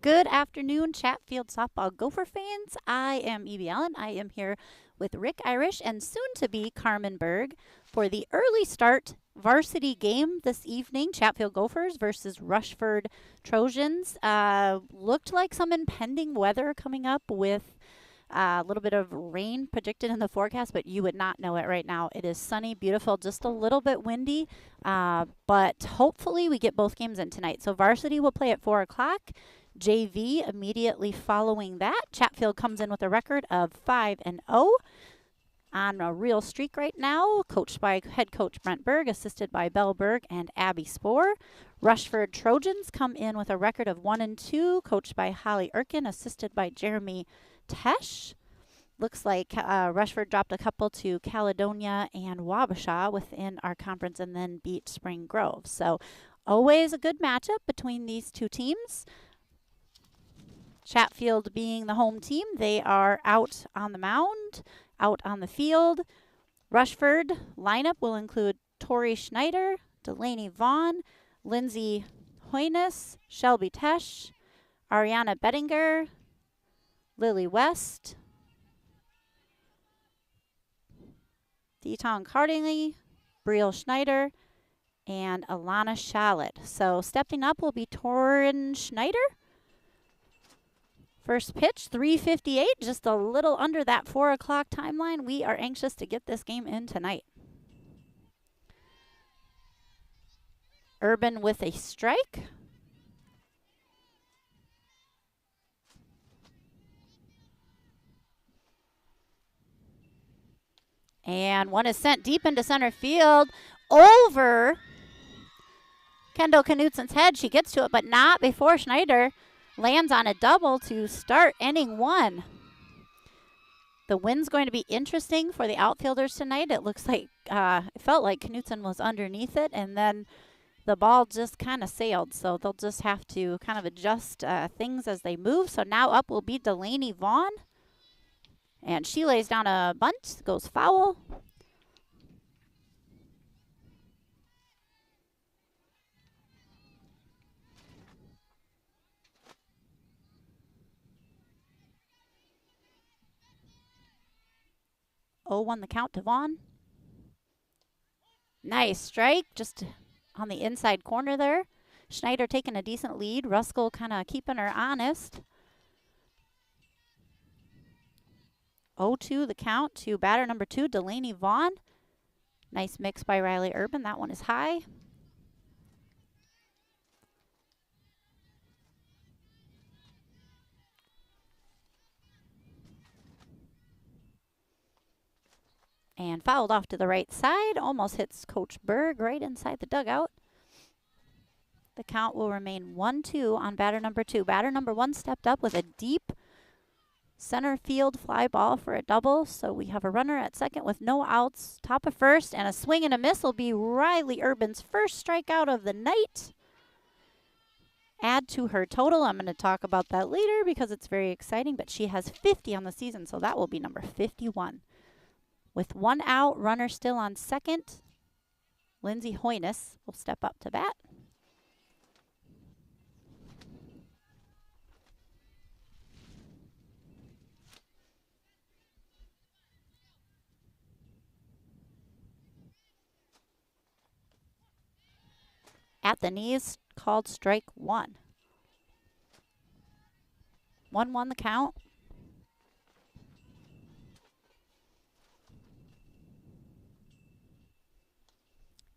Good afternoon, Chatfield softball Gopher fans. I am Evie Allen. I am here with Rick Irish and soon to be Carmen Berg for the early start varsity game this evening. Chatfield Gophers versus Rushford Trojans. Looked like some impending weather coming up with a little bit of rain predicted in the forecast, but you would not know it right now. It is sunny, beautiful, just a little bit windy, but hopefully we get both games in tonight. So varsity will play at 4 o'clock. JV immediately following that. Chatfield comes in with a record of 5-0 on a real streak right now, coached by head coach Brent Berg, assisted by Belle Berg and Abby Spohr. Rushford Trojans come in with a record of 1-2, coached by Holly Erkin, assisted by Jeremy Tesh. Looks like Rushford dropped a couple to Caledonia and Wabasha within our conference and then beat Spring Grove. So always a good matchup between these two teams. Chatfield being the home team, they are out on the mound, out on the field. Rushford lineup will include Tori Schneider, Delaney Vaughn, Lindsay Hoynes, Shelby Tesh, Ariana Bettinger, Lily West, Deton Cardingley, Brielle Schneider, and Alana Shalit. So stepping up will be Torin Schneider. First pitch, 3:58, just a little under that 4 o'clock timeline. We are anxious to get this game in tonight. Urban with a strike. And one is sent deep into center field over Kendall Knutsen's head. She gets to it, but not before Schneider lands on a double to start inning one. The wind's going to be interesting for the outfielders tonight. It looks like, it felt like Knutsen was underneath it, and then the ball just kind of sailed. So they'll just have to kind of adjust things as they move. So now up will be Delaney Vaughn. And she lays down a bunt, goes foul. Oh, 1 the count to Vaughn. Nice strike, just on the inside corner there. Schneider taking a decent lead. Ruskell kind of keeping her honest. 0-2 the count to batter number 2, Delaney Vaughn. Nice mix by Riley Urban. That one is high. And fouled off to the right side. Almost hits Coach Berg right inside the dugout. The count will remain 1-2 on batter number 2. Batter number 1 stepped up with a deep center field fly ball for a double. So we have a runner at second with no outs. Top of first, and a swing and a miss will be Riley Urban's first strikeout of the night. Add to her total. I'm going to talk about that later because it's very exciting, but she has 50 on the season, so that will be number 51. With 1 out, runner still on second. Lindsay Hoynes will step up to bat. At the knees, called strike 1. 1-1 the count.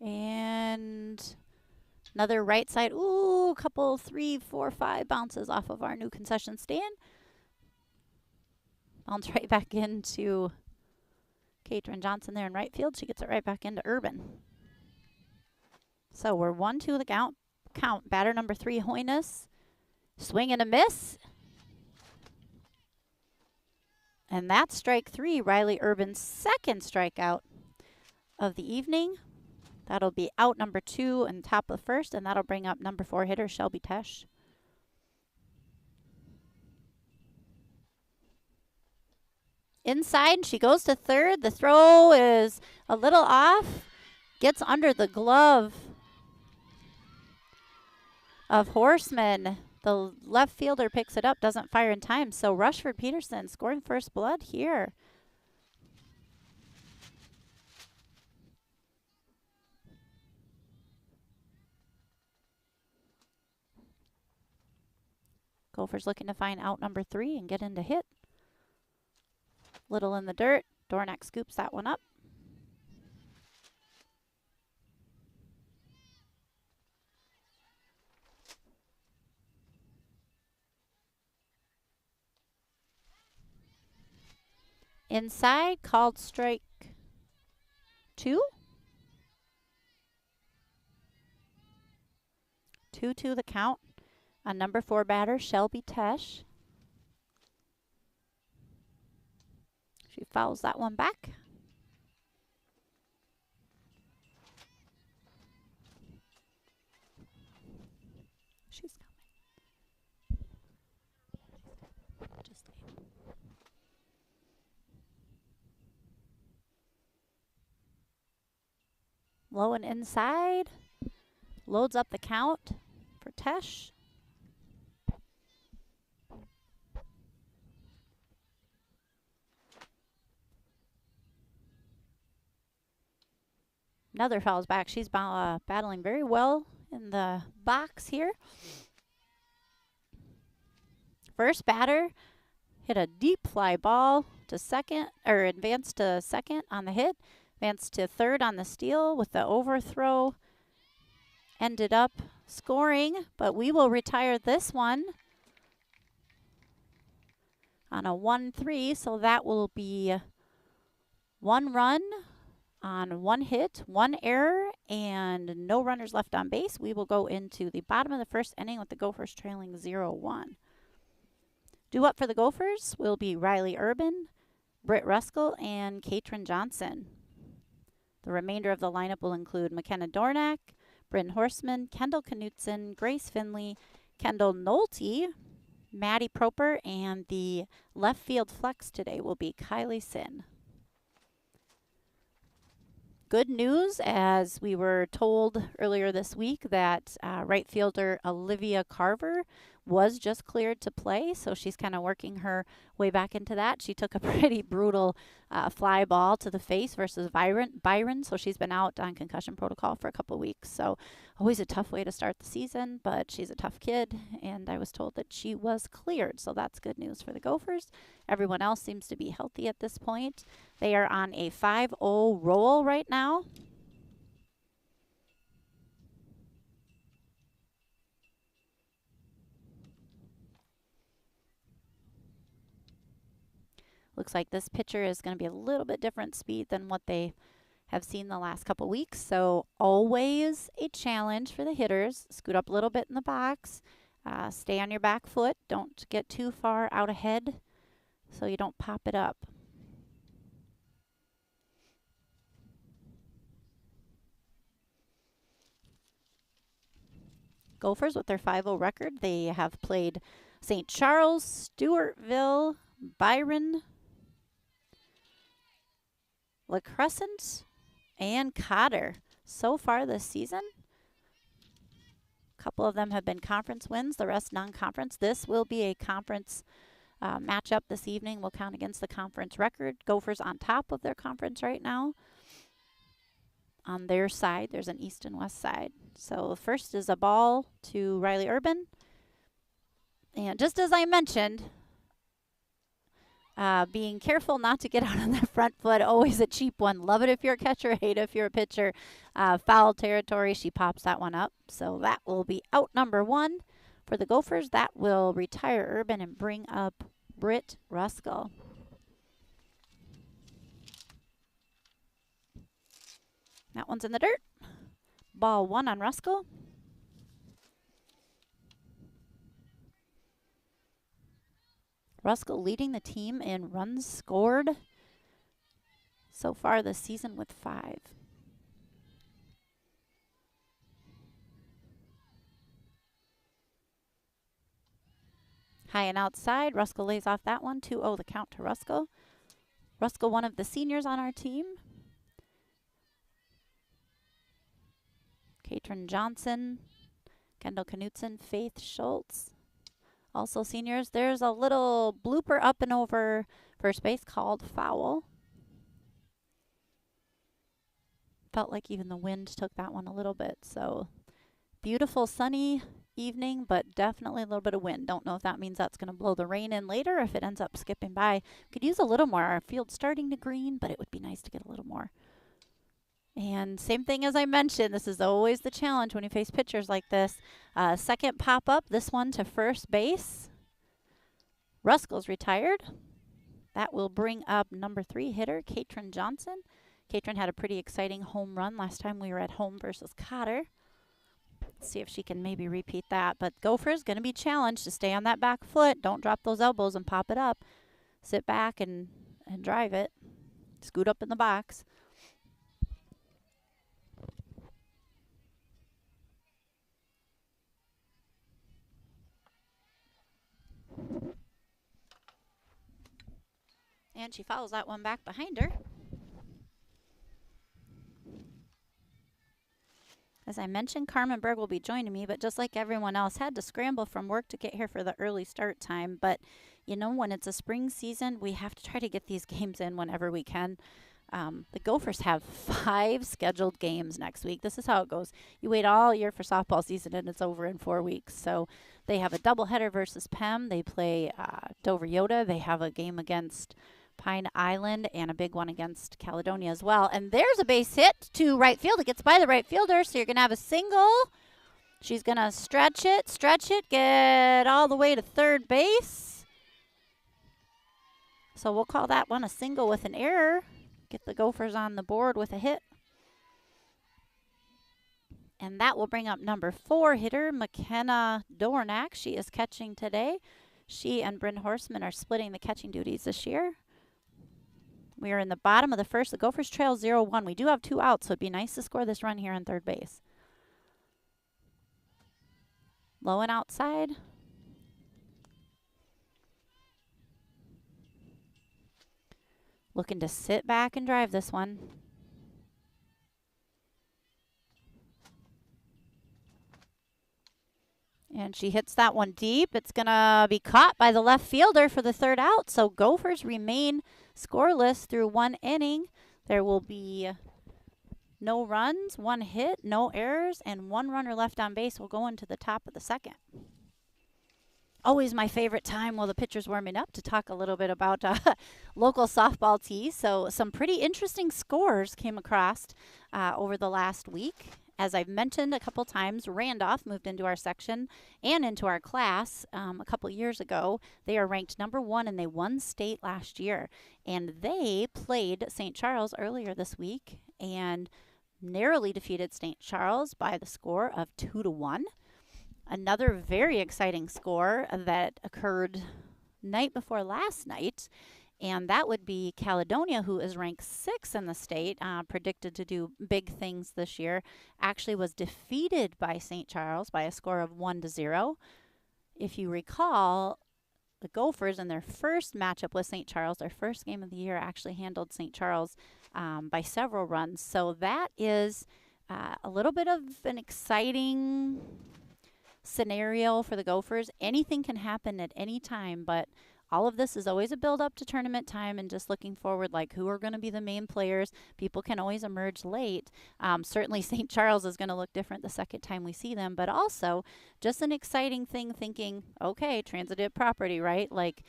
And another right side. Ooh, a couple, 3, 4, 5 bounces off of our new concession stand. Bounce right back into Katrin Johnson there in right field. She gets it right back into Urban. So we're 1-2 the count. Batter number 3, Hoynes. Swing and a miss. And that's strike 3, Riley Urban's second strikeout of the evening. That'll be out number 2 and top of the first, and that'll bring up number 4 hitter Shelby Tesh. Inside, she goes to third. The throw is a little off. Gets under the glove of Horseman. The left fielder picks it up, doesn't fire in time. So Rushford Peterson scoring first blood here. Gophers looking to find out number 3 and get into hit. Little in the dirt. Dornak scoops that one up. Inside, called strike 2. 2-2 the count on number 4 batter, Shelby Tesh. She fouls that one back. She's coming. Just low and inside. Loads up the count for Tesh. Another fouls back. She's battling very well in the box here. First batter hit a deep fly ball to second, or advanced to second on the hit. Advanced to third on the steal with the overthrow. Ended up scoring, but we will retire this one on a 1-3. So that will be 1 run on 1 hit, 1 error, and no runners left on base. We will go into the bottom of the first inning with the Gophers trailing 0-1. Due up for the Gophers will be Riley Urban, Britt Ruskell, and Katrin Johnson. The remainder of the lineup will include McKenna Dornak, Bryn Horseman, Kendall Knutson, Grace Finley, Kendall Nolte, Maddie Proper, and the left field flex today will be Kylie Sin. Good news, as we were told earlier this week, that right fielder Olivia Carver was just cleared to play, so she's kind of working her way back into that. She took a pretty brutal fly ball to the face versus Byron, so she's been out on concussion protocol for a couple of weeks. So always a tough way to start the season, but she's a tough kid, and I was told that she was cleared, so that's good news for the Gophers. Everyone else seems to be healthy at this point. They are on a 5-0 roll right now. Looks like this pitcher is going to be a little bit different speed than what they have seen the last couple weeks. So always a challenge for the hitters. Scoot up a little bit in the box. Stay on your back foot. Don't get too far out ahead so you don't pop it up. Gophers with their 5-0 record. They have played St. Charles, Stewartville, Byron, La Crescent, and Cotter so far this season. A couple of them have been conference wins, the rest non-conference. This will be a conference matchup this evening. Will count against the conference record. Gophers on top of their conference right now. On their side, there's an east and west side. So first is a ball to Riley Urban. And just as I mentioned, being careful not to get out on the front foot. Always a cheap one. Love it if you're a catcher, hate it if you're a pitcher. Foul territory, she pops that one up. So that will be out number 1 for the Gophers. That will retire Urban and bring up Britt Ruskell. That one's in the dirt. Ball 1 on Ruskell. Ruskell leading the team in runs scored so far this season with 5. High and outside. Ruskell lays off that one. 2-0 the count to Ruskell. Ruskell, one of the seniors on our team. Katrin Johnson, Kendall Knutson, Faith Schultz, Also seniors. There's a little blooper up and over first base called foul. Felt like even the wind took that one a little bit. So beautiful sunny evening, but definitely a little bit of wind. Don't know if that means that's going to blow the rain in later or if it ends up skipping by. Could use a little more. Our field's starting to green, but it would be nice to get a little more. And same thing as I mentioned, this is always the challenge when you face pitchers like this. Second pop up, this one to first base. Ruskell's retired. That will bring up number 3 hitter, Katrin Johnson. Katrin had a pretty exciting home run last time we were at home versus Cotter. Let's see if she can maybe repeat that. But Gopher's going to be challenged to stay on that back foot. Don't drop those elbows and pop it up. Sit back and drive it. Scoot up in the box. And she follows that one back behind her. As I mentioned, Carmen Berg will be joining me, but just like everyone else, had to scramble from work to get here for the early start time. But, you know, when it's a spring season, we have to try to get these games in whenever we can. The Gophers have 5 scheduled games next week. This is how it goes. You wait all year for softball season, and it's over in 4 weeks. So they have a doubleheader versus Pem. They play Dover Yoda. They have a game against Pine Island and a big one against Caledonia as well. And there's a base hit to right field. It gets by the right fielder, so you're going to have a single. She's going to stretch it, get all the way to third base. So we'll call that one a single with an error. Get the Gophers on the board with a hit. And that will bring up number 4 hitter, McKenna Dornack. She is catching today. She and Bryn Horseman are splitting the catching duties this year. We are in the bottom of the first. The Gophers trail 0-1. We do have 2 outs, so it'd be nice to score this run here on third base. Low and outside. Looking to sit back and drive this one. And she hits that one deep. It's going to be caught by the left fielder for the third out. So Gophers remain scoreless through 1 inning. There will be no runs, 1 hit, no errors, and 1 runner left on base will go into the top of the second. Always my favorite time while the pitcher's warming up to talk a little bit about local softball tees. So some pretty interesting scores came across over the last week. As I've mentioned a couple times, Randolph moved into our section and into our class a couple years ago. They are ranked number 1 and they won state last year. And they played St. Charles earlier this week and narrowly defeated St. Charles by the score of 2-1. Another very exciting score that occurred night before last night, and that would be Caledonia, who is ranked 6th in the state, predicted to do big things this year, actually was defeated by St. Charles by a score of 1-0. If you recall, the Gophers in their first matchup with St. Charles, their first game of the year, actually handled St. Charles by several runs. So that is a little bit of an exciting scenario for the Gophers. Anything can happen at any time, but all of this is always a build up to tournament time and just looking forward, like who are going to be the main players. People can always emerge late. Certainly St. Charles is going to look different the second time we see them, but also just an exciting thing thinking, okay, transitive property, right? Like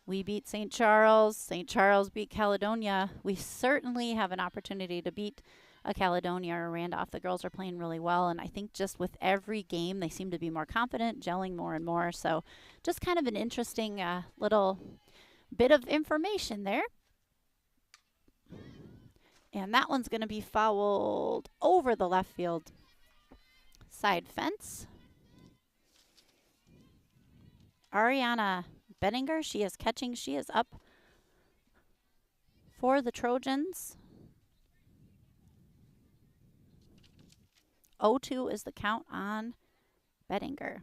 we beat St. Charles beat Caledonia. We certainly have an opportunity to beat a Caledonia or Randolph. The girls are playing really well, and I think just with every game they seem to be more confident, gelling more and more. So just kind of an interesting little bit of information there. And that one's going to be fouled over the left field side fence. Ariana Benninger, she is catching. She is up for the Trojans. 0-2 is the count on Bettinger.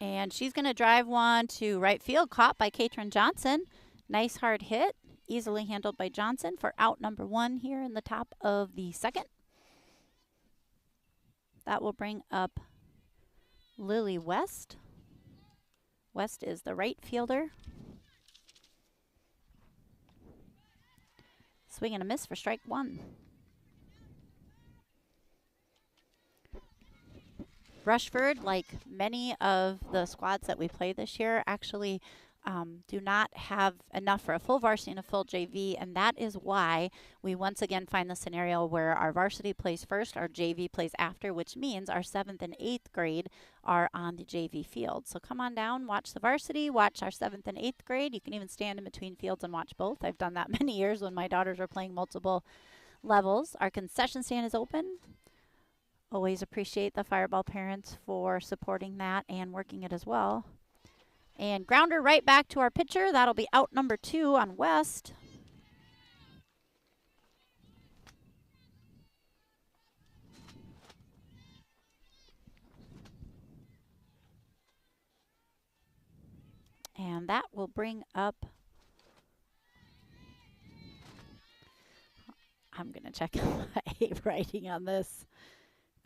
And she's going to drive one to right field, caught by Katrin Johnson. Nice hard hit, easily handled by Johnson for out number 1 here in the top of the second. That will bring up Lily West. West is the right fielder. Swing and a miss for strike 1. Rushford, like many of the squads that we play this year, actually do not have enough for a full varsity and a full JV, and that is why we once again find the scenario where our varsity plays first, our JV plays after, which means our 7th and 8th grade are on the JV field. So come on down, watch the varsity, watch our 7th and 8th grade. You can even stand in between fields and watch both. I've done that many years when my daughters were playing multiple levels. Our concession stand is open. Always appreciate the Fireball parents for supporting that and working it as well. And grounder right back to our pitcher. That'll be out number 2 on West. And that will bring up, I'm going to check my writing on this.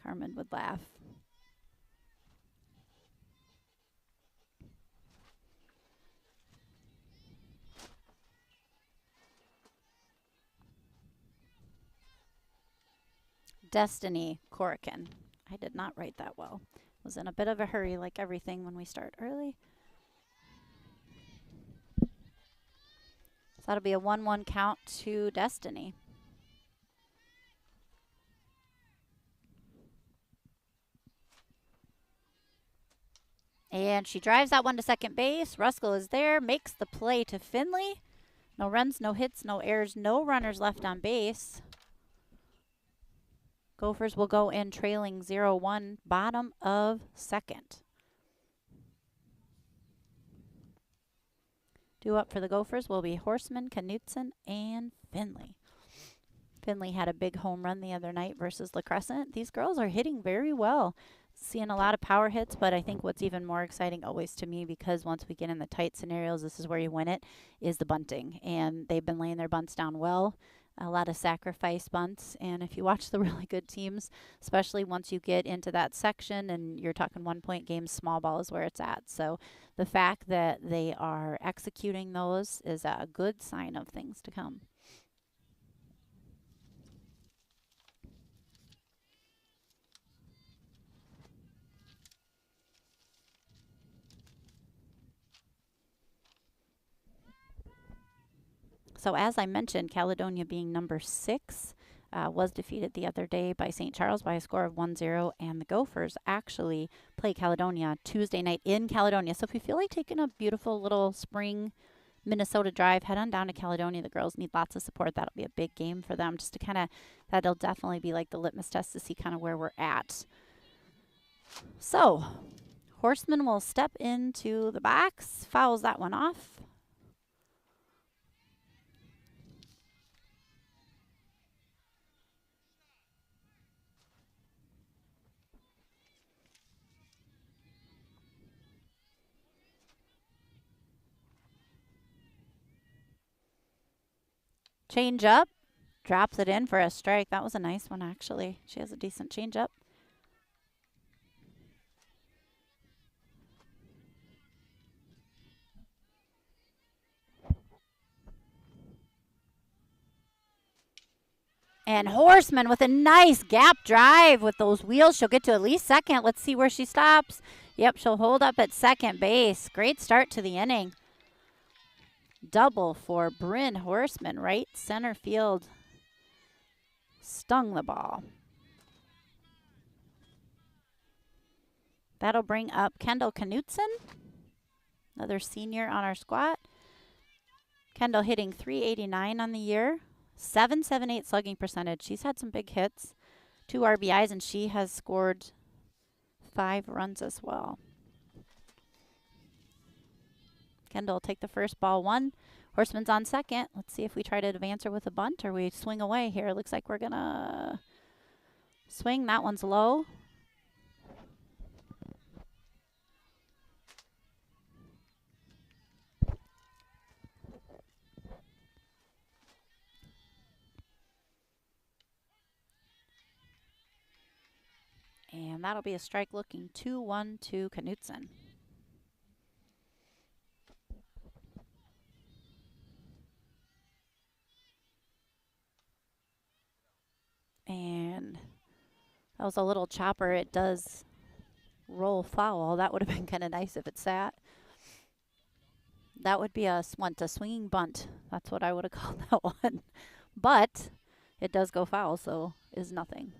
Carmen would laugh. Destiny Corican. I did not write that well. Was in a bit of a hurry like everything when we start early. So that'll be a 1-1 count to Destiny. And she drives that one to second base. Ruskell is there, makes the play to Finley. No runs, no hits, no errors, no runners left on base. Gophers will go in trailing 0-1, bottom of second. Due up for the Gophers will be Horseman, Knutson, and Finley. Finley had a big home run the other night versus La Crescent. These girls are hitting very well. Seeing a lot of power hits, but I think what's even more exciting always to me, because once we get in the tight scenarios, this is where you win it, is the bunting. And they've been laying their bunts down well. A lot of sacrifice bunts. And if you watch the really good teams, especially once you get into that section and you're talking 1-point games, small ball is where it's at. So the fact that they are executing those is a good sign of things to come. So as I mentioned, Caledonia being number 6 was defeated the other day by St. Charles by a score of 1-0, and the Gophers actually play Caledonia Tuesday night in Caledonia. So if you feel like taking a beautiful little spring Minnesota drive, head on down to Caledonia. The girls need lots of support. That'll be a big game for them, just to kind of, that'll definitely be like the litmus test to see kind of where we're at. So Horseman will step into the box, fouls that one off. Change up, drops it in for a strike. That was a nice one, actually. She has a decent change up. And Horseman with a nice gap drive with those wheels. She'll get to at least second. Let's see where she stops. Yep, she'll hold up at second base. Great start to the inning. Double for Bryn Horseman, right center field. Stung the ball. That'll bring up Kendall Knutson, another senior on our squad. Kendall hitting .389 on the year, 7.78 slugging percentage. She's had some big hits, 2 RBIs, and she has scored 5 runs as well. Kendall will take the first, ball 1. Horseman's on second. Let's see if we try to advance her with a bunt or we swing away here. Looks like we're going to swing. That one's low. that'll be a strike looking 2-1 to Knutson. And that was a little chopper. It does roll foul. That would have been kind of nice if it sat. That would be a swinging bunt. That's what I would have called that one. But it does go foul, so is nothing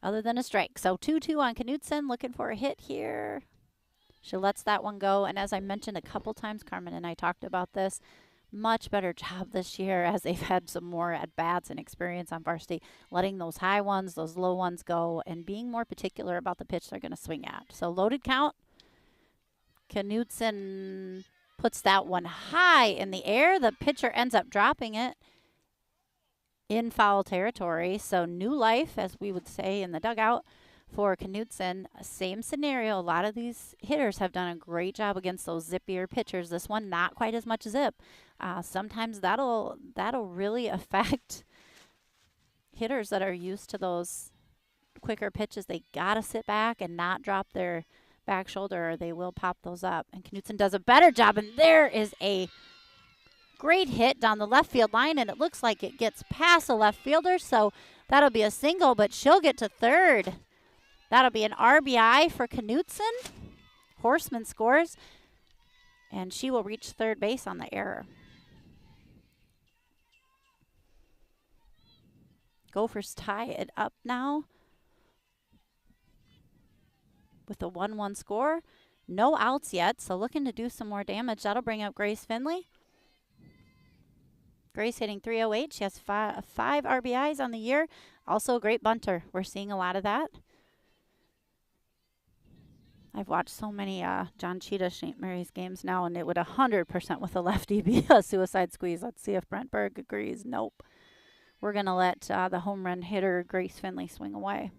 other than a strike. So 2-2 on Knutson, looking for a hit here. She lets that one go. And as I mentioned a couple times, Carmen and I talked about this, much better job this year as they've had some more at-bats and experience on varsity, letting those high ones, those low ones go, and being more particular about the pitch they're going to swing at. So loaded count. Knutson puts that one high in the air. The pitcher ends up dropping it in foul territory. So new life, as we would say in the dugout, for Knutson. Same scenario. A lot of these hitters have done a great job against those zippier pitchers. This one, not quite as much zip. Sometimes that'll really affect hitters that are used to those quicker pitches. They got to sit back and not drop their back shoulder, or they will pop those up. And Knutson does a better job, and there is a great hit down the left field line, and it looks like it gets past the left fielder, so that'll be a single, but she'll get to third. That'll be an RBI for Knutson. Horseman scores, and she will reach third base on the error. Gophers tie it up now with a 1-1 score. No outs yet, so looking to do some more damage. That'll bring up Grace Finley. Grace hitting .308. She has five RBIs on the year. Also a great bunter. We're seeing a lot of that. I've watched so many John Cheetah St. Mary's games now, and it would 100% with a lefty be a suicide squeeze. Let's see if Brent Berg agrees. Nope. We're going to let the home run hitter, Grace Finley, swing away.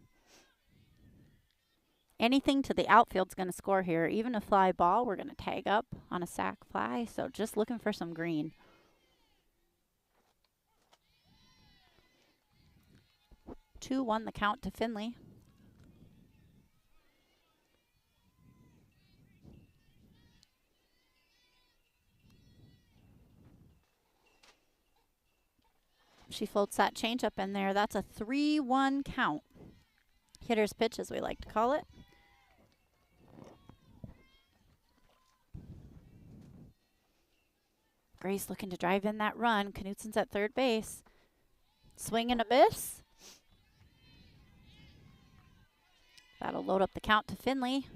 Anything to the outfield's going to score here. Even a fly ball, we're going to tag up on a sac fly. So just looking for some green. Two, 1 the count to Finley. She floats that changeup in there. That's a 3-1 count. Hitter's pitch, as we like to call it. Grace looking to drive in that run. Knutson's at third base. Swing and a miss. That'll load up the count to Finley.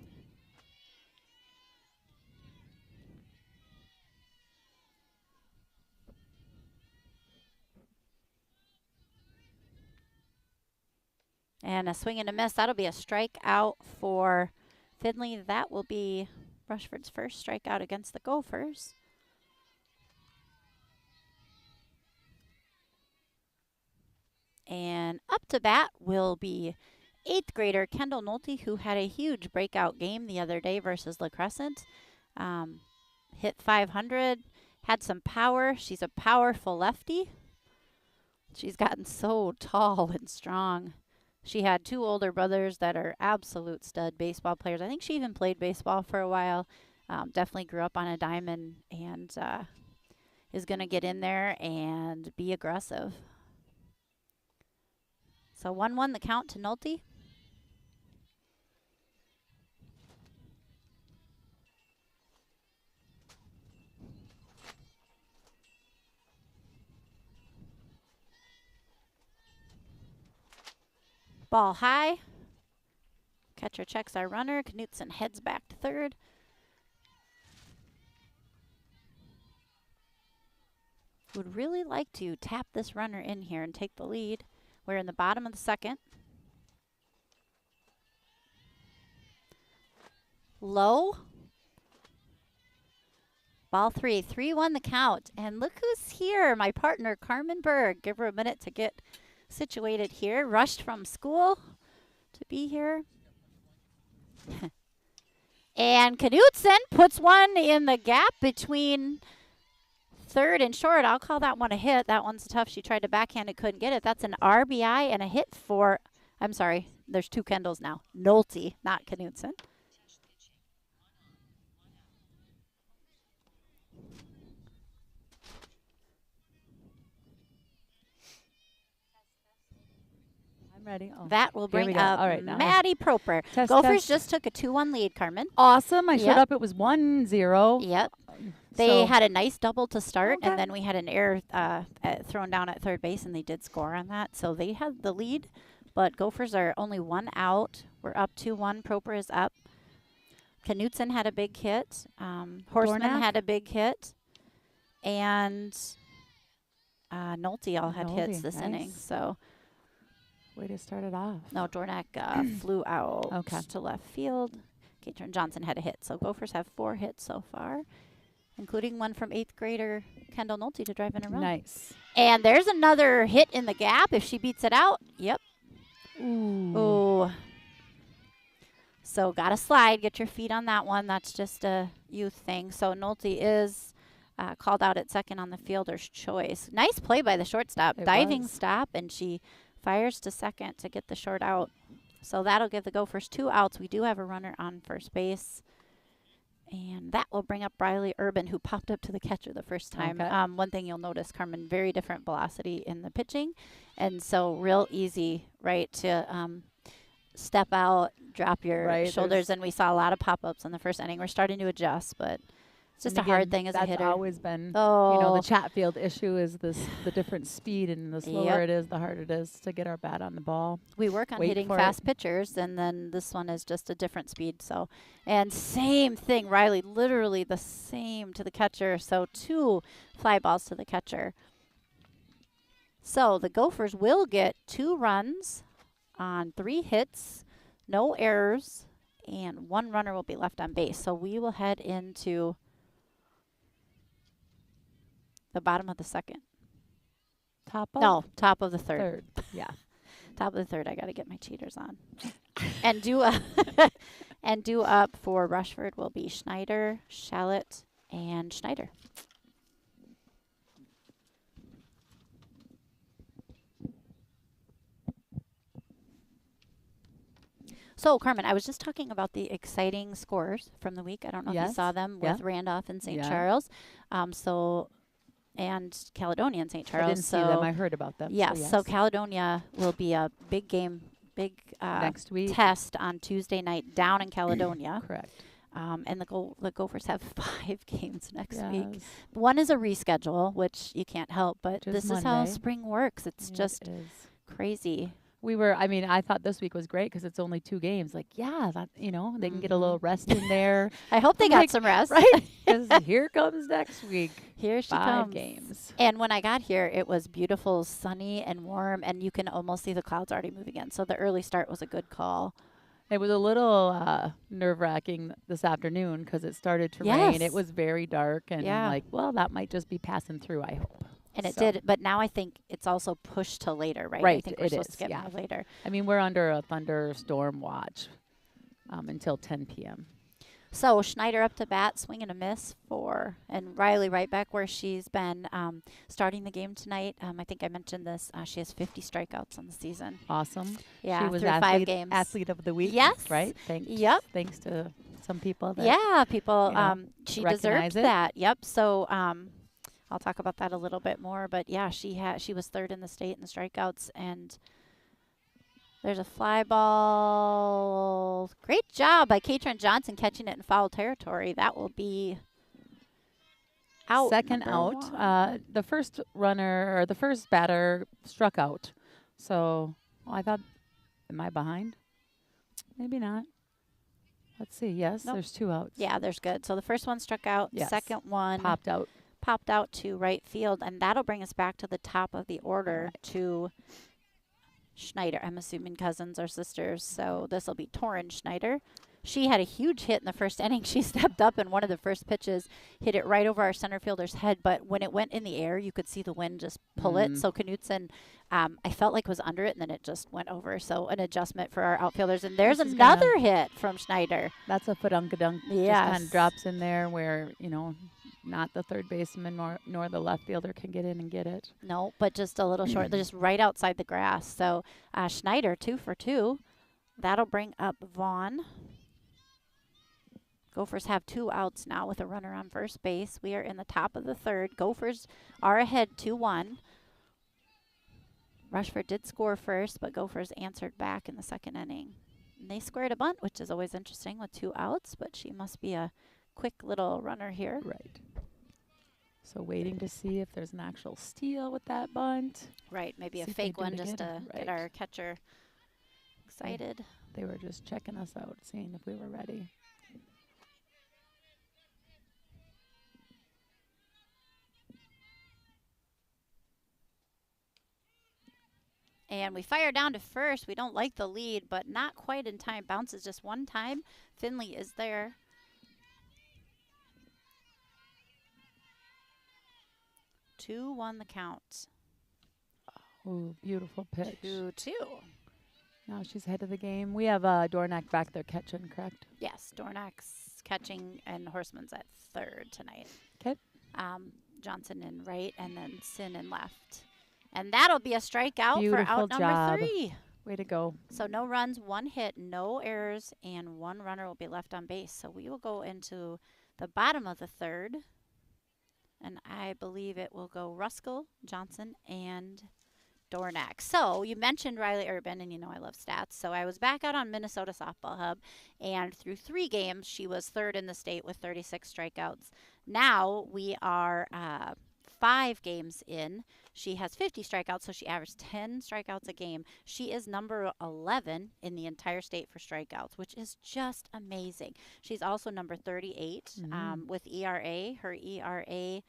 And a swing and a miss. That'll be a strikeout for Finley. That will be Rushford's first strikeout against the Gophers. And up to bat will be 8th grader Kendall Nolte, who had a huge breakout game the other day versus La Crescent. Hit .500, had some power. She's a powerful lefty. She's gotten so tall and strong. She had 2 older brothers that are absolute stud baseball players. I think she even played baseball for a while. Definitely grew up on a diamond and is going to get in there and be aggressive. So 1-1 the count to Nolte. Ball high. Catcher checks our runner. Knutson heads back to third. Would really like to tap this runner in here and take the lead. We're in the bottom of the second. Low. Ball 3. 3-1 the count. And look who's here. My partner, Carmen Berg. Give her a minute to get situated here. Rushed from school to be here. And Knutson puts one in the gap between third and short. I'll call that one a hit. That one's tough. She tried to backhand it, couldn't get it. That's an RBI and a hit for I'm sorry. There's 2 Kendalls now. Nolte, not Knutson. I'm ready. Oh, That will here we bring go. up All right, now Maddie Proper. test, Gophers test. just took a 2-1 lead, Carmen. Awesome. I showed Yep. up. It was 1-0. Yep. They So had a nice double to start, Okay. and then we had an error thrown down at third base, and they did score on that. So they had the lead, but Gophers are only 1 out. We're up 2-1. Proper is up. Knutson had a big hit. Horseman Dornack? had a big hit. And Nolte all had hits Nolte, this inning. nice. So, way to start it off. no, Dornack flew out Okay. to left field. Katrin Johnson had a hit. So Gophers have 4 hits so far, including one from 8th grader Kendall Nolte to drive in a run. Nice. And there's another hit in the gap if she beats it out. Yep. Ooh. Ooh. So got to slide. Get your feet on that one. That's just a youth thing. So Nolte is called out at second on the fielder's choice. Nice play by the shortstop. It Diving was. stop, and she fires to second to get the short out. So that'll give the Gophers 2 outs. We do have a runner on first base. And that will bring up Riley Urban, who popped up to the catcher the first time. Okay. One thing you'll notice, Carmen, very different velocity in the pitching. And so real easy, right, to step out, drop your Right, shoulders. there's- And we saw a lot of pop-ups in the first inning. We're starting to adjust, but it's just And a hard again, thing as a that's hitter. always been, Oh, the Chatfield issue is the different speed, and the slower Yep. it is, the harder it is to get our bat on the ball. we work on wait hitting for fast pitchers, and then this one is just a different speed. So, and same thing, Riley, literally the same to the catcher. So 2 fly balls to the catcher. So the Gophers will get 2 runs on 3 hits, no errors, and 1 runner will be left on base. So we will head into the bottom of the second. Top of No, top of the third. Yeah. Top of the third. I got to get my cheaters on. And due up, and due up for Rushford will be Schneider, Shallot, and Schneider. So, Carmen, I was just talking about the exciting scores from the week. I don't know if you Yes. saw them Yeah. with Randolph and St. Yeah. Charles. And Caledonia and St. Charles. I didn't see them. I heard about them. Yes, so Caledonia will be a big game, next week. test on Tuesday night down in Caledonia. Correct. And the Gophers have 5 games next week. Yes. One is a reschedule, which you can't help, but Just this is how Monday. spring works. It's Yeah, just it is. crazy. I thought this week was great because it's only 2 games. Like, yeah, that, they can get a little rest in there. I hope they I'm got like, some rest. Right? 'Cause here comes next week. Here she 5 comes. games. And when I got here, it was beautiful, sunny, and warm, and you can almost see the clouds already moving in. So the early start was a good call. It was a little nerve-wracking this afternoon because it started to rain. Yes. It was very dark, and Yeah. I'm like, well, that might just be passing through, I hope. And it So, did, but now I think it's also pushed to later, right? I Right, think we're it supposed is, to get yeah. more later. I mean, we're under a thunderstorm watch until 10 p.m. So Schneider up to bat, swing and a miss and Riley right back where she's been starting the game tonight. I think I mentioned this. She has 50 strikeouts on the season. Awesome. Yeah, She was through 5 games. athlete of the week. Yes. Right? Yep. Thanks to some people. That, Yeah, people. She recognize deserved it. that. Yep. So I'll talk about that a little bit more. But yeah, she was 3rd in the state in the strikeouts, and there's a fly ball. Great job by Katrin Johnson catching it in foul territory. That will be out. Second number out. 1. The first runner or the first batter struck out. So I thought, am I behind? Maybe not. Let's see. Yes, Nope. there's 2 outs. Yeah, there's good. So the first one struck out. Yes. Second one Popped out. to right field, and that'll bring us back to the top of the order to Schneider. I'm assuming cousins or sisters, so this will be Torrin Schneider. She had a huge hit in the first inning. She stepped up and one of the first pitches hit it right over our center fielder's head, but when it went in the air, you could see the wind just pull it. So Knutson, I felt like was under it, and then it just went over. So an adjustment for our outfielders. And there's This is another hit from Schneider. That's a fudunk-a-dunk. Yes. Just kind of drops in there where, not the third baseman nor the left fielder can get in and get it. No, but just a little short. They're just right outside the grass. So Schneider, 2 for 2. That'll bring up Vaughn. Gophers have 2 outs now with a runner on first base. We are in the top of the third. Gophers are ahead 2-1. Rushford did score first, but Gophers answered back in the second inning. And they squared a bunt, which is always interesting with 2 outs, but she must be a quick little runner here. Right. So waiting to see if there's an actual steal with that bunt. Right, maybe a See if they fake do one it just again. to get our catcher excited. They were just checking us out, seeing if we were ready. And we fire down to first. We don't like the lead, but not quite in time. Bounces just one time. Finley is there. 2-1 the count. Ooh, beautiful pitch. 2-2. Now she's ahead of the game. We have Dornack back there catching, correct? Yes, Dornack's catching and Horseman's at third tonight. Okay. Johnson in right and then Sin in left. And that'll be a strikeout Beautiful for out number job. 3. Way to go. So no runs, 1 hit, no errors, and 1 runner will be left on base. So we will go into the bottom of the third. And I believe it will go Ruskell, Johnson, and Dornack. So you mentioned Riley Urban, and you know I love stats. So I was back out on Minnesota Softball Hub, and through 3 games, she was third in the state with 36 strikeouts. Now we are 5 games in. She has 50 strikeouts, so she averaged 10 strikeouts a game. She is number 11 in the entire state for strikeouts, which is just amazing. She's also number 38 with ERA. Her ERA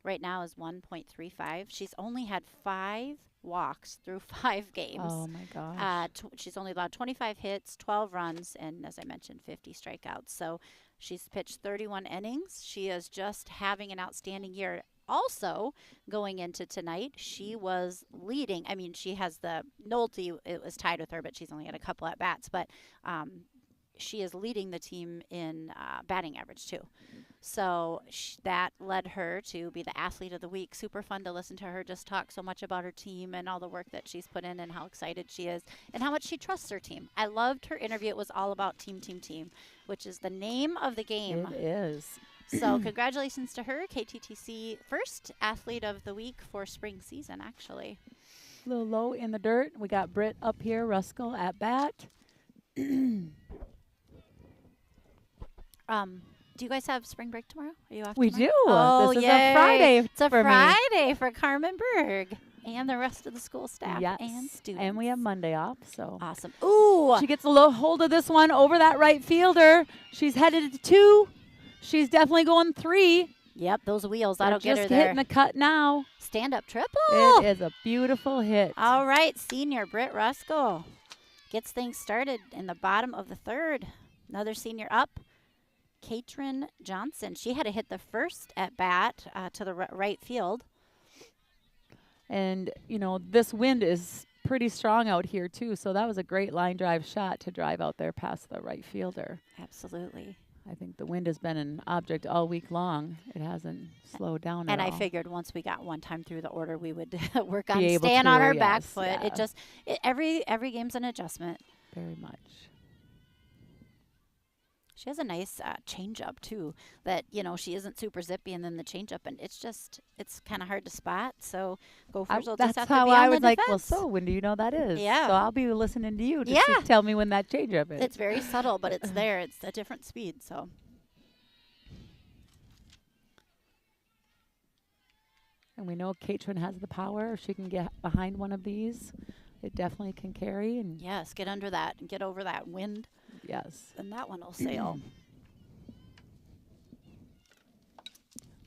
right now is 1.35. She's only had 5 walks through 5 games. Oh, my gosh. She's only allowed 25 hits, 12 runs, and as I mentioned, 50 strikeouts. So she's pitched 31 innings. She is just having an outstanding year. Also, going into tonight, she was leading. I mean, she has the Nolte, it was tied with her, but she's only had a couple at bats. But she is leading the team in batting average, too. So that led her to be the athlete of the week. Super fun to listen to her just talk so much about her team and all the work that she's put in and how excited she is and how much she trusts her team. I loved her interview. It was all about team, which is the name of the game. It is. So congratulations to her, KTTC first athlete of the week for spring season, actually. A little low in the dirt. We got Britt up here, Ruskell at bat. Do you guys have spring break tomorrow? Are you off We tomorrow? do. Oh, this is yay. a Friday It's a for Friday for Carmen Berg and the rest of the school staff Yes. and students. And we have Monday off, so. Awesome. Ooh. She gets a little hold of this one over that right fielder. She's headed to 2. She's definitely going 3. Yep, those wheels. They're That'll get her just there. hitting the cut now. Stand-up triple. It is a beautiful hit. All right, senior Britt Ruskell gets things started in the bottom of the third. Another senior up, Katrin Johnson. She had to hit the first at bat to the right field. And, you know, this wind is pretty strong out here, too, so that was a great line drive shot to drive out there past the right fielder. Absolutely. I think the wind has been an object all week long. It hasn't slowed down And at I all. figured once we got one time through the order, we would work on Be able staying to, on our back yes, foot. yeah. Every game's an adjustment. Very much. She has a nice change-up, too, that, you know, she isn't super zippy, and then the change-up, and it's kind of hard to spot. So Gophers will just That's have to how be I on was the like, defense. well, so when do you know that is? Yeah. So I'll be listening to you to Yeah. tell me when that change-up is. It's very subtle, but it's there. It's a different speed, so. And we know Katrin has the power. If she can get behind one of these, it definitely can carry. And Yes, get under that and get over that wind, yes, and that one will sail.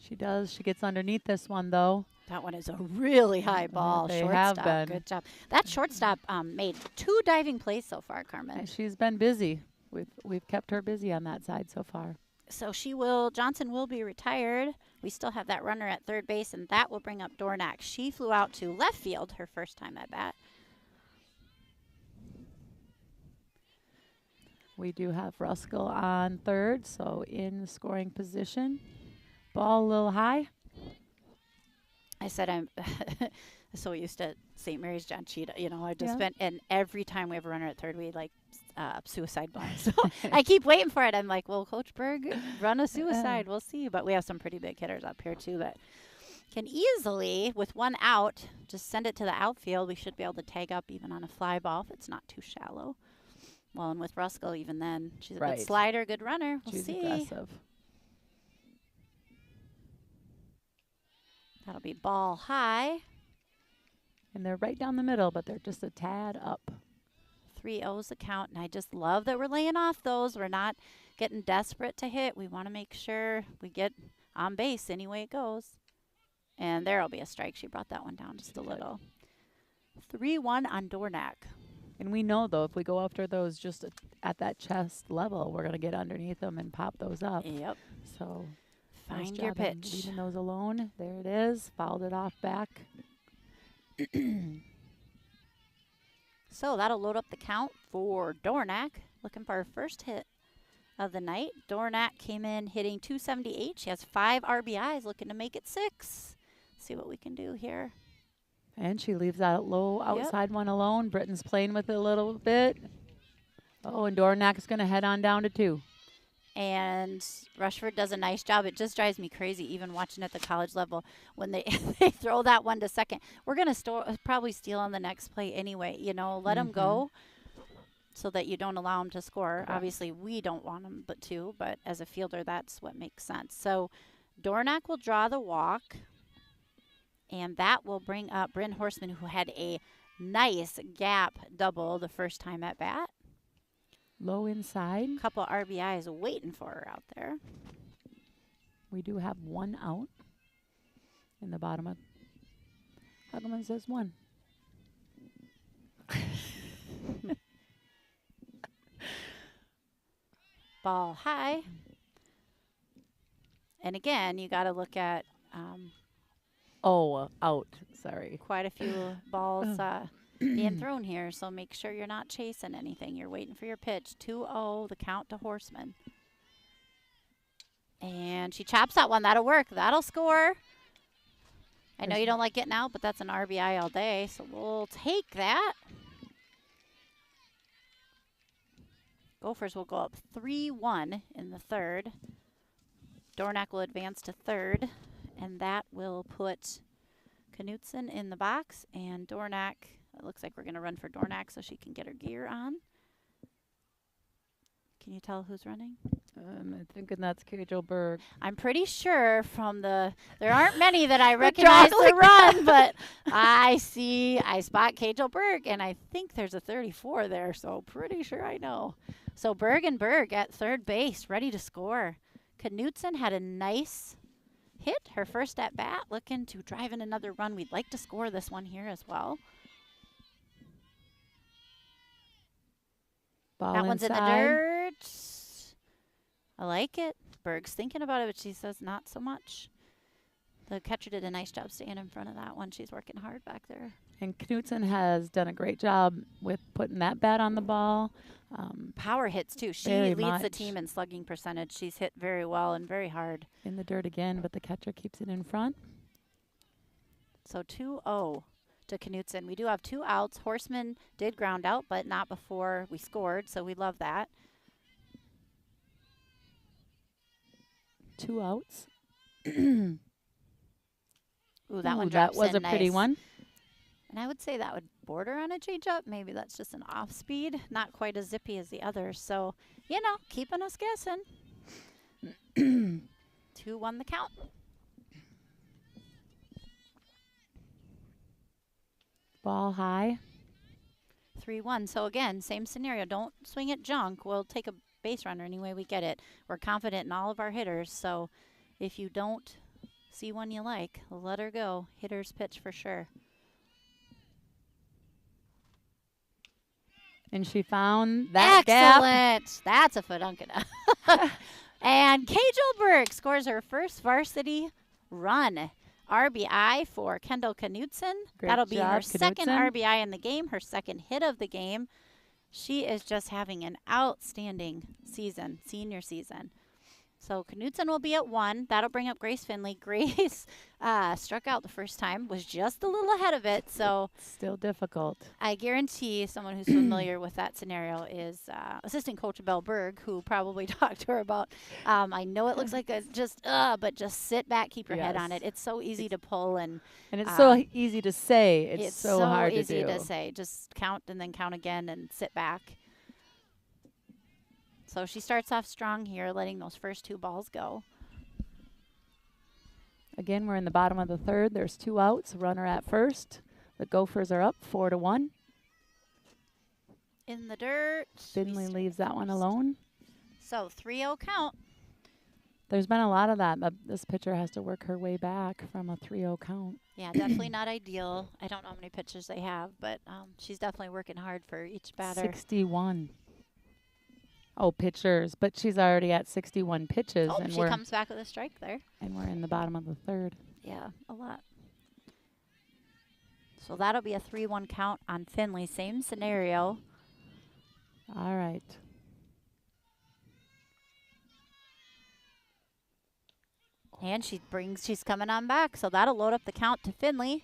she does. She gets underneath this one, though. That one is a really high ball. They Shortstop. have been. Good job. That shortstop made 2 diving plays so far, Carmen. And she's been busy. We've kept her busy on that side so far. So Johnson will be retired. We still have that runner at third base, and that will bring up Dornack. She flew out to left field her first time at bat. We do have Ruskell on third, so in scoring position. Ball a little high. I said I'm so used to St. Mary's John Cheetah. I just Yeah. spent, and every time we have a runner at third, we like suicide blind. So I keep waiting for it. I'm like, well, Coach Berg, run a suicide. We'll see. But we have some pretty big hitters up here too that can easily, with one out, just send it to the outfield. We should be able to tag up even on a fly ball if it's not too shallow. Well, and with Ruskell, even then, she's a Right. good slider, good runner. We'll She's see. aggressive. That'll be ball high. And they're right down the middle, but they're just a tad up. 3-0's the count, and I just love that we're laying off those. We're not getting desperate to hit. We want to make sure we get on base any way it goes. And there'll be a strike. She brought that one down just a little. 3-1 on Dornack. And we know, though, if we go after those just at that chest level, we're going to get underneath them and pop those up. Yep. So Find nice your job in pitch. leaving those alone. There it is. Fouled it off back. So that'll load up the count for Dornack. Looking for her first hit of the night. Dornack came in hitting .278. She has 5 RBIs, looking to make it 6. See what we can do here. And she leaves that low outside one alone. Britton's playing with it a little bit. Oh, and Dornack's going to head on down to 2. And Rushford does a nice job. It just drives me crazy, even watching at the college level, when they they throw that one to second. We're going to probably steal on the next play anyway. Let them go so that you don't allow them to score. Correct. Obviously, we don't want them to, but as a fielder, that's what makes sense. So Dornack will draw the walk, and that will bring up Bryn Horseman, who had a nice gap double the first time at bat. Low inside. Couple RBIs waiting for her out there. We do have 1 out in the bottom of. How come it says 1? Ball high. And again, you got to look at Oh, out. Sorry. quite a few balls being thrown here, so make sure you're not chasing anything. You're waiting for your pitch. 2-0, the count to Horseman. And she chops that one. That'll work. That'll score. I know you don't like getting out, but that's an RBI all day, so we'll take that. Gophers will go up 3-1 in the third. Dornack will advance to third, and that will put Knutson in the box, and Dornack, it looks like we're going to run for Dornack so she can get her gear on. Can you tell who's running? I'm thinking that's Berg. I'm pretty sure from there aren't many that I recognize the run, but I spot Berg, and I think there's a 34 there, so pretty sure I know. So Berg and Berg at third base, ready to score. Knutson had a nice hit, her first at bat, looking to drive in another run. We'd like to score this one here as well. Ball That one's in the inside. dirt. I like it. Berg's thinking about it, but she says not so much. The catcher did a nice job staying in front of that one. She's working hard back there. And Knutson has done a great job with putting that bat on the ball. Power hits, too. She Very leads the much. team in slugging percentage. She's hit very well and very hard. In the dirt again, but the catcher keeps it in front. So 2-0 to Knutson. We do have 2 outs. Horseman did ground out, but not before we scored, so we love that. 2 outs. Ooh, that one drops That was in a pretty nice. one. And I would say that would border on a changeup. Maybe that's just an off speed, not quite as zippy as the others. So, keeping us guessing. 2-1 the count. Ball high. 3-1. So again, same scenario. Don't swing at junk. We'll take a base runner any way we get it. We're confident in all of our hitters. So if you don't see one you like, let her go. Hitter's pitch for sure. And she found that gap. Excellent. That's a Fudunkina. And Kay Jolberg scores her first varsity run. RBI for Kendall Knutson. Great That'll be her job, second Knutson. RBI in the game, her second hit of the game. She is just having an outstanding season, senior season. So Knudsen will be at 1. That'll bring up Grace Finley. Grace struck out the first time, was just a little ahead of it. So Still difficult. I guarantee someone who's familiar with that scenario is assistant coach Belle Berg, who probably talked to her about, I know it looks like but just sit back, keep your head on it. It's so easy to pull, and it's so easy to say. It's so hard to do. It's so easy to say. Just count and then count again and sit back. So she starts off strong here, letting those first 2 balls go. Again, we're in the bottom of the 3rd. There's 2 outs, runner at first. The Gophers are up 4-1. In the dirt. Finley leaves that one alone. So 3-0 count. There's been a lot of that. This pitcher has to work her way back from a 3-0 count. Yeah, definitely not ideal. I don't know how many pitches they have, but she's definitely working hard for each batter. 61. Oh, pitchers, but she's already at 61 pitches. Oh, and she comes back with a strike there. And we're in the bottom of the 3rd. Yeah, a lot. So that'll be a 3-1 count on Finley. Same scenario. All right. And she's coming on back, so that'll load up the count to Finley.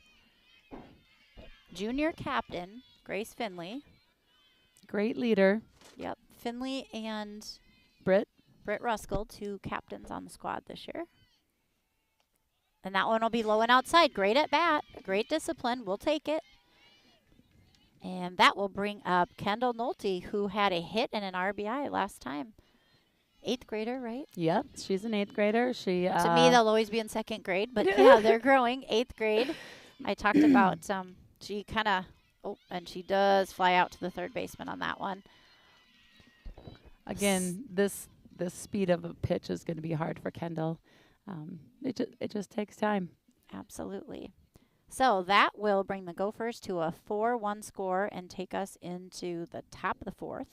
Junior captain, Grace Finley. Great leader. Yep, Finley and Britt Ruskell, 2 captains on the squad this year. And that one will be low and outside. Great at bat, great discipline. We'll take it. And that will bring up Kendall Nolte, who had a hit and an RBI last time. 8th grader, right? Yep, she's an 8th grader. She to me, they'll always be in 2nd grade, but yeah, they're growing. 8th grade. I talked about she kind of, and she does fly out to the 3rd baseman on that one. Again, this speed of a pitch is going to be hard for Kendall. It just takes time. Absolutely. So that will bring the Gophers to a 4-1 score and take us into the top of the 4th.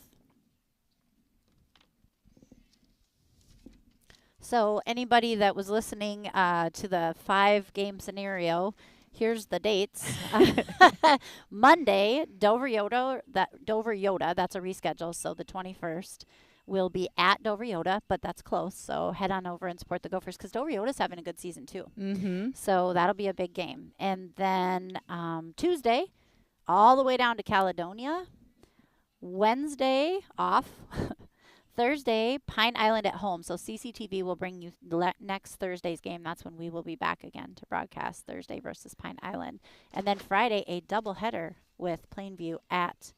So anybody that was listening to the 5-game scenario, here's the dates. Monday, Dover Yoda, that's a reschedule, so the 21st will be at Dover Yoda, but that's close, so head on over and support the Gophers because Dover Yoda's having a good season too. Mm-hmm. So that'll be a big game. And then Tuesday, all the way down to Caledonia. Wednesday, off. Thursday, Pine Island at home. So CCTV will bring you next Thursday's game. That's when we will be back again to broadcast Thursday versus Pine Island. And then Friday, a doubleheader with Plainview at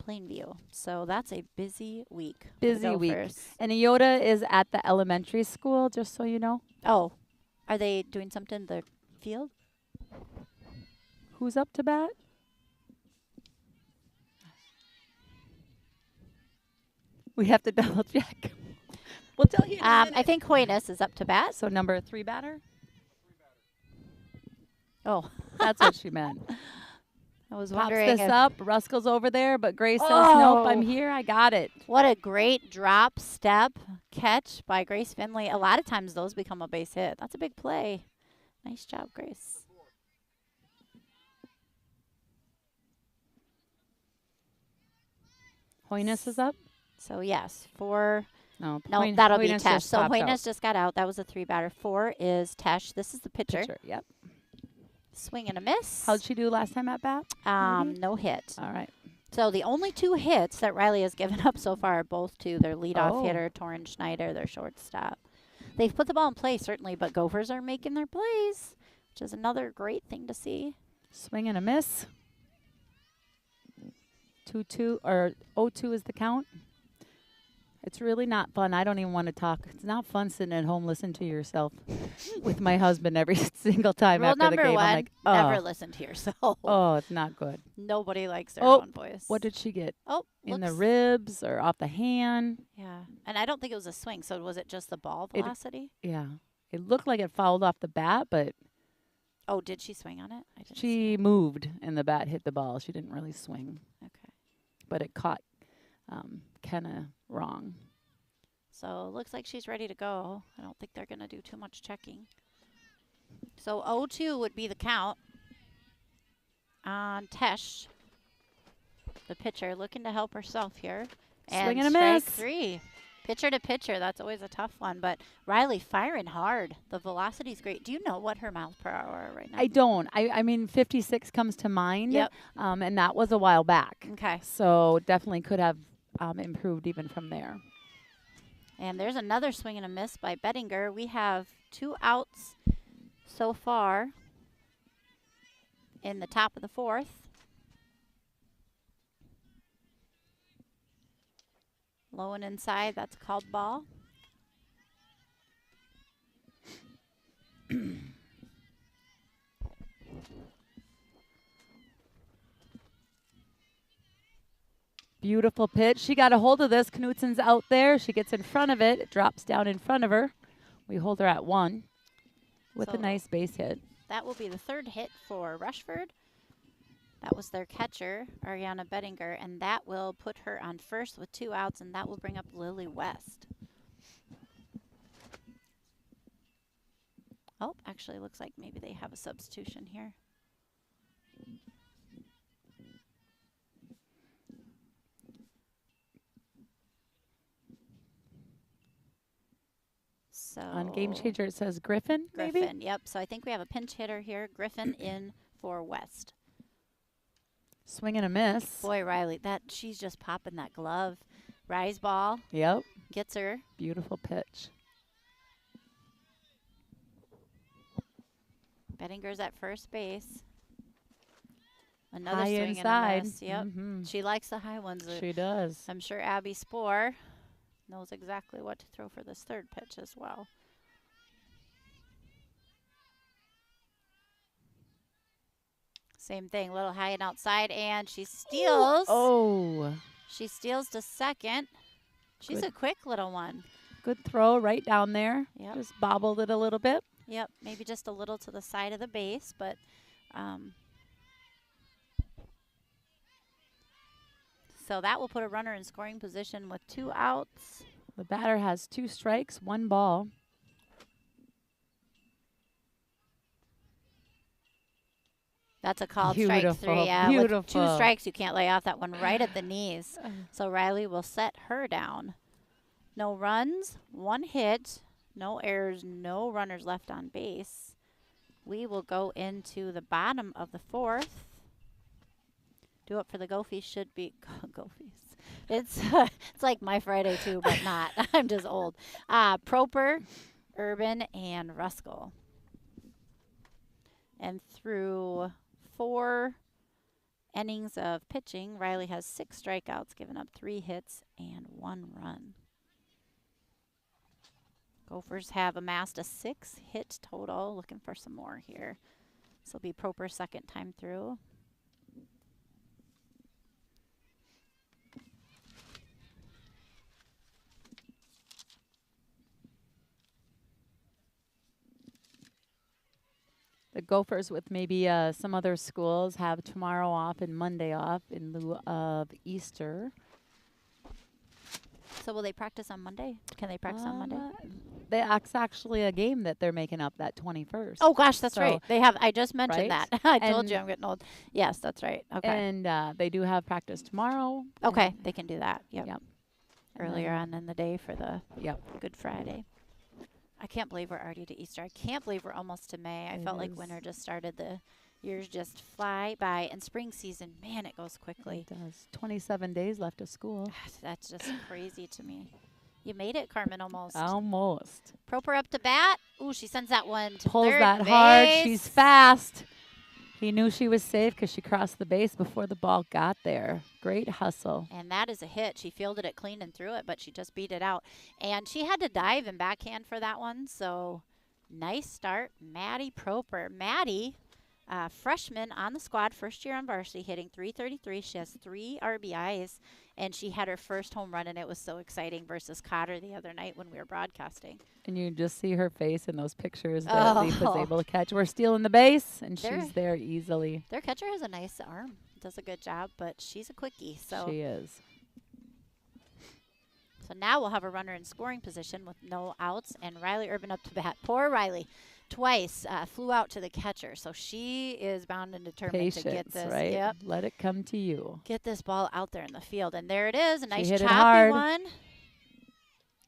Plainview. So that's a busy week. Busy week. And Iota is at the elementary school, just so you know. Oh, are they doing something in the field? Who's up to bat? We have to double check. We'll tell you. I think Hoynes is up to bat. So number 3 batter? Oh. That's what she meant. I was Pops wondering this up. Ruskell's over there, but Grace says, nope, I'm here. I got it. What a great drop step catch by Grace Finley. A lot of times those become a base hit. That's a big play. Nice job, Grace. Hoynes is up? So, yes, 4. No, that'll be Tesh. So, Hoynes Hoynes just got out. That was a 3-batter. 4 is Tesh. This is the pitcher. Yep. Swing and a miss. How'd she do last time at bat? No hit. All right. So, the only 2 hits that Riley has given up so far are both to their leadoff hitter, Torrin Schneider, their shortstop. They've put the ball in play, certainly, but Gophers are making their plays, which is another great thing to see. Swing and a miss. 2-2 or 0-2 is the count. It's really not fun. I don't even want to talk. It's not fun sitting at home listening to yourself with my husband every single time Rule after the game. number 1, I'm like, never listen to yourself. Oh, it's not good. Nobody likes their own voice. What did she get? Oh, in the ribs or off the hand? Yeah. And I don't think it was a swing, so was it just the ball velocity? Yeah. It looked like it fouled off the bat, but... Oh, did she swing on it? I didn't she moved and the bat hit the ball. She didn't really swing. Okay. But it caught kind of wrong. So it looks like she's ready to go. I don't think they're going to do too much checking. So 0-2 would be the count on Tesh, the pitcher, looking to help herself here. Swing and a strike miss. 3. Pitcher to pitcher, that's always a tough one. But Riley firing hard. The velocity's great. Do you know what her miles per hour are right now? I don't. I mean, 56 comes to mind. Yep. And that was a while back. Okay. So definitely could have improved even from there. And there's another swing and a miss by Bettinger. We have 2 outs so far in the top of the 4th. Low and inside, that's called ball. Beautiful pitch. She got a hold of this. Knutsen's out there. She gets in front of it. It drops down in front of her. We hold her at 1 with a So nice base hit. that will be the 3rd hit for Rushford. That was their catcher, Ariana Bettinger, and that will put her on first with 2 outs, and that will bring up Lily West. Oh, actually looks like maybe they have a substitution here. So On Game Changer, it says Griffin, maybe? Griffin, yep. So I think we have a pinch hitter here. Griffin in for West. Swing and a miss. Boy, Riley, she's just popping that glove. Rise ball, Yep. gets her. Beautiful pitch. Bettinger's at first base. Another High swing inside. and a miss. Yep. Mhm. She likes the high ones. She does. I'm sure Abby Spoor knows exactly what to throw for this 3rd pitch as well. Same thing, little high and outside, and she steals. Oh, She steals to second. She's Good. a quick little one. good throw right down there. Yep. Just bobbled it a little bit. Yep, maybe just a little to the side of the base, but so that will put a runner in scoring position with 2 outs. The batter has 2 strikes, 1 ball. That's a called strike Beautiful, 3. Yeah, beautiful. with 2 strikes, you can't lay off that one right at the knees. So Riley will set her down. No runs, 1 hit, no errors, no runners left on base. We will go into the bottom of the 4th. Do it for the Gophies should be Gophies. It's it's like my Friday too, but not. I'm just old. Proper, Urban, and Ruskell. And through 4 innings of pitching, Riley has 6 strikeouts, given up 3 hits and 1 run. Gophers have amassed a 6-hit total. Looking for some more here. This will be Proper 2nd time through. The Gophers with maybe some other schools have tomorrow off and Monday off in lieu of Easter. So will they practice on Monday? Can they practice on Monday? That's actually a game that they're making up that 21st. Oh gosh, that's So- right. They have. I just mentioned Right? that. I told you And- I'm getting old. Yes, that's right. Okay. And they do have practice tomorrow. Okay, and- they can do that. Yep. Yep. Earlier on in the day for the Yep. Good Friday. I can't believe we're already to Easter. I can't believe we're almost to May. I It felt like is. winter just started. The years just fly by. And spring season, man, it goes quickly. It does. 27 days left of school. That's just crazy to me. You made it, Carmen, almost. Almost. Proper up to bat. Ooh, she sends that one to Pulls third that hard. base. She's fast. He knew she was safe because she crossed the base before the ball got there. Great hustle. And that is a hit. She fielded it clean and threw it, but she just beat it out. And she had to dive and backhand for that one. So nice start. Maddie Proper. Maddie, freshman on the squad, first year on varsity, hitting .333. She has 3 RBIs, and she had her first home run, and it was so exciting versus Cotter the other night when we were broadcasting. And you just see her face in those pictures that Leaf was Oh. able to catch. We're stealing the base, and There. she's there easily. Their catcher has a nice arm. Does a good job, but she's a quickie. So She is. So now we'll have a runner in scoring position with no outs, and Riley Urban up to bat. Poor Riley. Twice flew out to the catcher, so she is bound and determined to get Patience, this. right? Yep, Let it come to you. get this ball out there in the field, and there it is, a nice hit it choppy hard. one.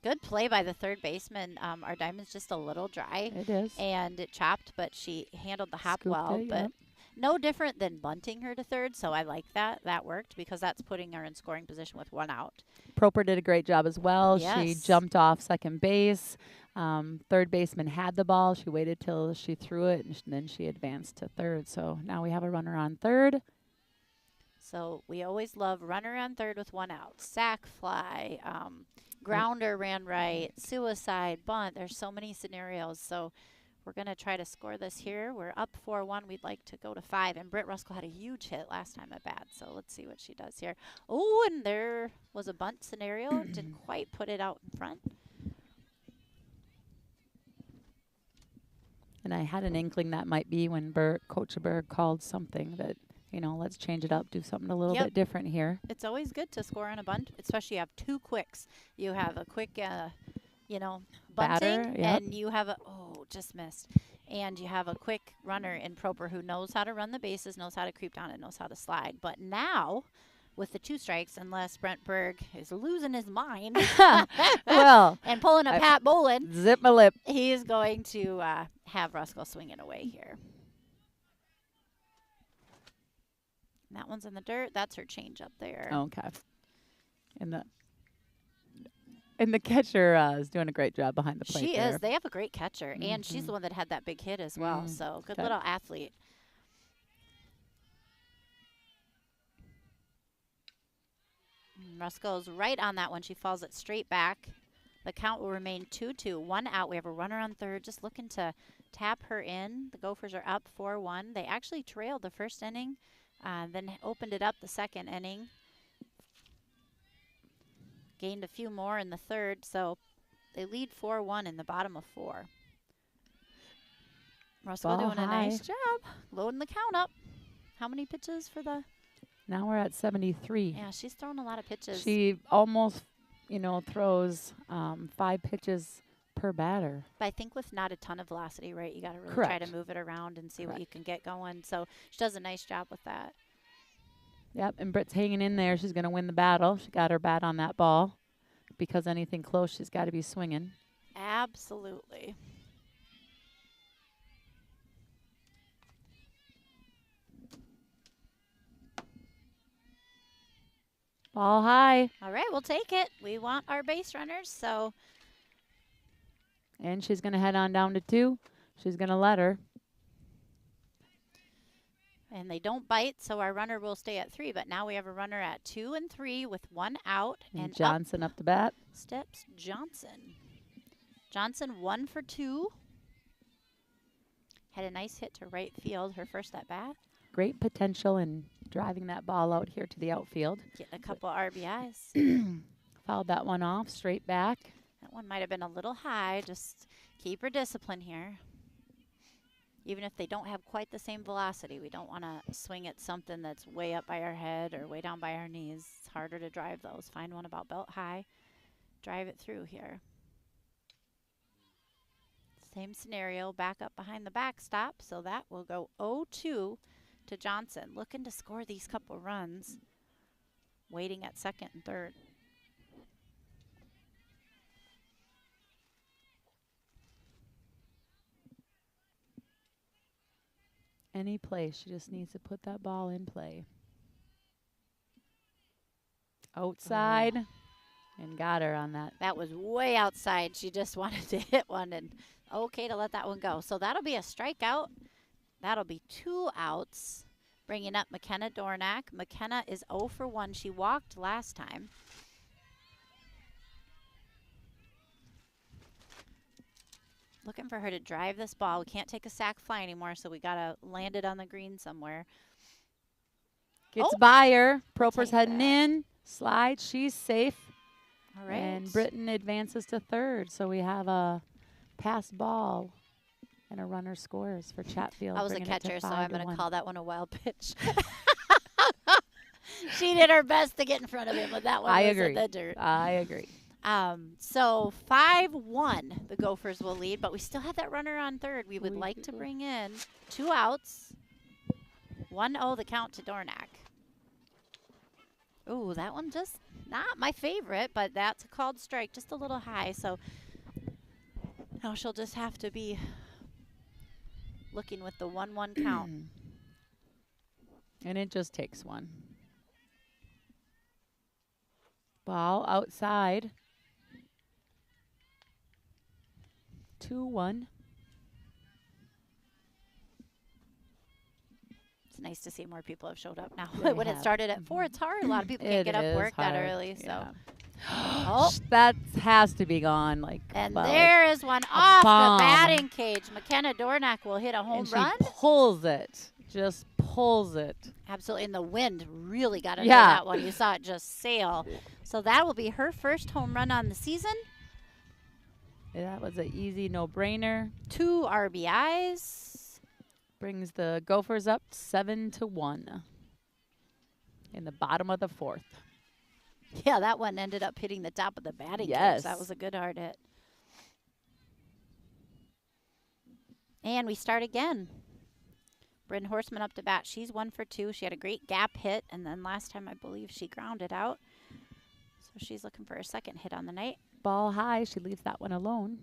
Good play by the third baseman. Our diamond's just a little dry, It is. and it chopped, but she handled the hop Scooped well. it, But yep. no different than bunting her to third, so I like that. That worked because that's putting her in scoring position with 1 out. Proper did a great job as well. She Yes. jumped off second base. Third baseman had the ball. She waited till she threw it, and then she advanced to third. So now we have a runner on third. So we always love runner on third with 1 out. Sack fly, grounder ran right, suicide, bunt. There's so many scenarios. So we're going to try to score this here. We're up 4-1. We'd like to go to 5. And Britt Ruskell had a huge hit last time at bat. So let's see what she does here. Oh, and there was a bunt scenario. Didn't quite put it out in front. And I had an inkling that might be when Coach Berg called something that, you know, let's change it up, do something a little bit different here. It's always good to score on a bunt, especially you have 2 quicks. You have a quick, you know, bunting, Batter, yep. and you have a, oh, just missed. And you have a quick runner in Proper who knows how to run the bases, knows how to creep down, and knows how to slide. But now, with the 2 strikes, unless Brent Berg is losing his mind Well, and pulling a Pat Bolin, zip my lip. he is going to have Ruskell swing it away here. And that one's in the dirt. That's her change up there. Okay. And the catcher is doing a great job behind the plate. She there. is. They have a great catcher, and she's the one that had that big hit as well. So good little athlete. Ruskell's right on that one. She falls it straight back. The count will remain 2-2. 1 out. We have a runner on third, just looking to tap her in. The Gophers are up 4-1. They actually trailed the first inning, then opened it up the second inning. Gained a few more in the third, so they lead 4-1 in the bottom of 4. Ruskell doing a nice job, loading the count up. How many pitches for the? Now we're at 73. Yeah, she's throwing a lot of pitches. She almost, you know, throws 5 pitches per batter. But I think with not a ton of velocity, right, you got to really try to move it around and see what you can get going. So she does a nice job with that. Yep, and Britt's hanging in there. She's going to win the battle. She got her bat on that ball because anything close, she's got to be swinging. Absolutely. Ball high. All right, we'll take it. We want our base runners, so. And she's going to head on down to 2. She's going to let her. And they don't bite, so our runner will stay at 3. But now we have a runner at 2 and 3 with 1 out. And Johnson up to bat. Steps Johnson. Johnson 1 for 2. Had a nice hit to right field, her first at bat. Great potential in driving that ball out here to the outfield. Getting a couple RBIs. Fouled that one off, straight back. That one might have been a little high. Just keep her discipline here. Even if they don't have quite the same velocity, we don't want to swing at something that's way up by our head or way down by our knees. It's harder to drive those. Find one about belt high. Drive it through here. Same scenario, back up behind the backstop, so that will go 0-2 to Johnson. Looking to score these couple runs. Waiting at second and third. Any place, she just needs to put that ball in play. Outside, and got her on that. That was way outside. She just wanted to hit one, and okay to let that one go. So that'll be a strikeout. That'll be 2 outs. Bringing up McKenna Dornack. McKenna is 0 for 1. She walked last time. Looking for her to drive this ball. We can't take a sack fly anymore, so we got to land it on the green somewhere. Gets by her. Proper's Take heading that. in. Slide. She's safe. All right. And Britton advances to third. So we have a pass ball and a runner scores for Chatfield. I was a bringing it to catcher, so I'm going to 5-1. call that one a wild pitch. She did her best to get in front of him, but that one I was agree. in the dirt. I agree. So 5-1, the Gophers will lead, but we still have that runner on third. We would like to bring in 2 outs. 1-0 the count to Dornack. Ooh, that one just not my favorite, but that's a called strike, just a little high. So now she'll just have to be looking with the 1-1 count. And it just takes one. Ball outside. 2-1. It's nice to see more people have showed up now. They When it have. started at 4, it's hard. A lot of people can't It get up is work that hard, early. So, yeah. oh, That has to be gone. Like, and well, there is one off bomb. the batting cage. McKenna Dornack will hit a home and she run. pulls it. Just pulls it. Absolutely, and the wind really got into Yeah. that one. You saw it just sail. So that will be her first home run on the season. That was an easy no-brainer. 2 RBIs. Brings the Gophers up 7-1 in the bottom of the 4th. Yeah, that one ended up hitting the top of the batting cage. That was a good hard hit. And we start again. Bryn Horseman up to bat. She's 1 for 2. She had a great gap hit, and then last time I believe she grounded out. So she's looking for a second hit on the night. Ball high. She leaves that one alone.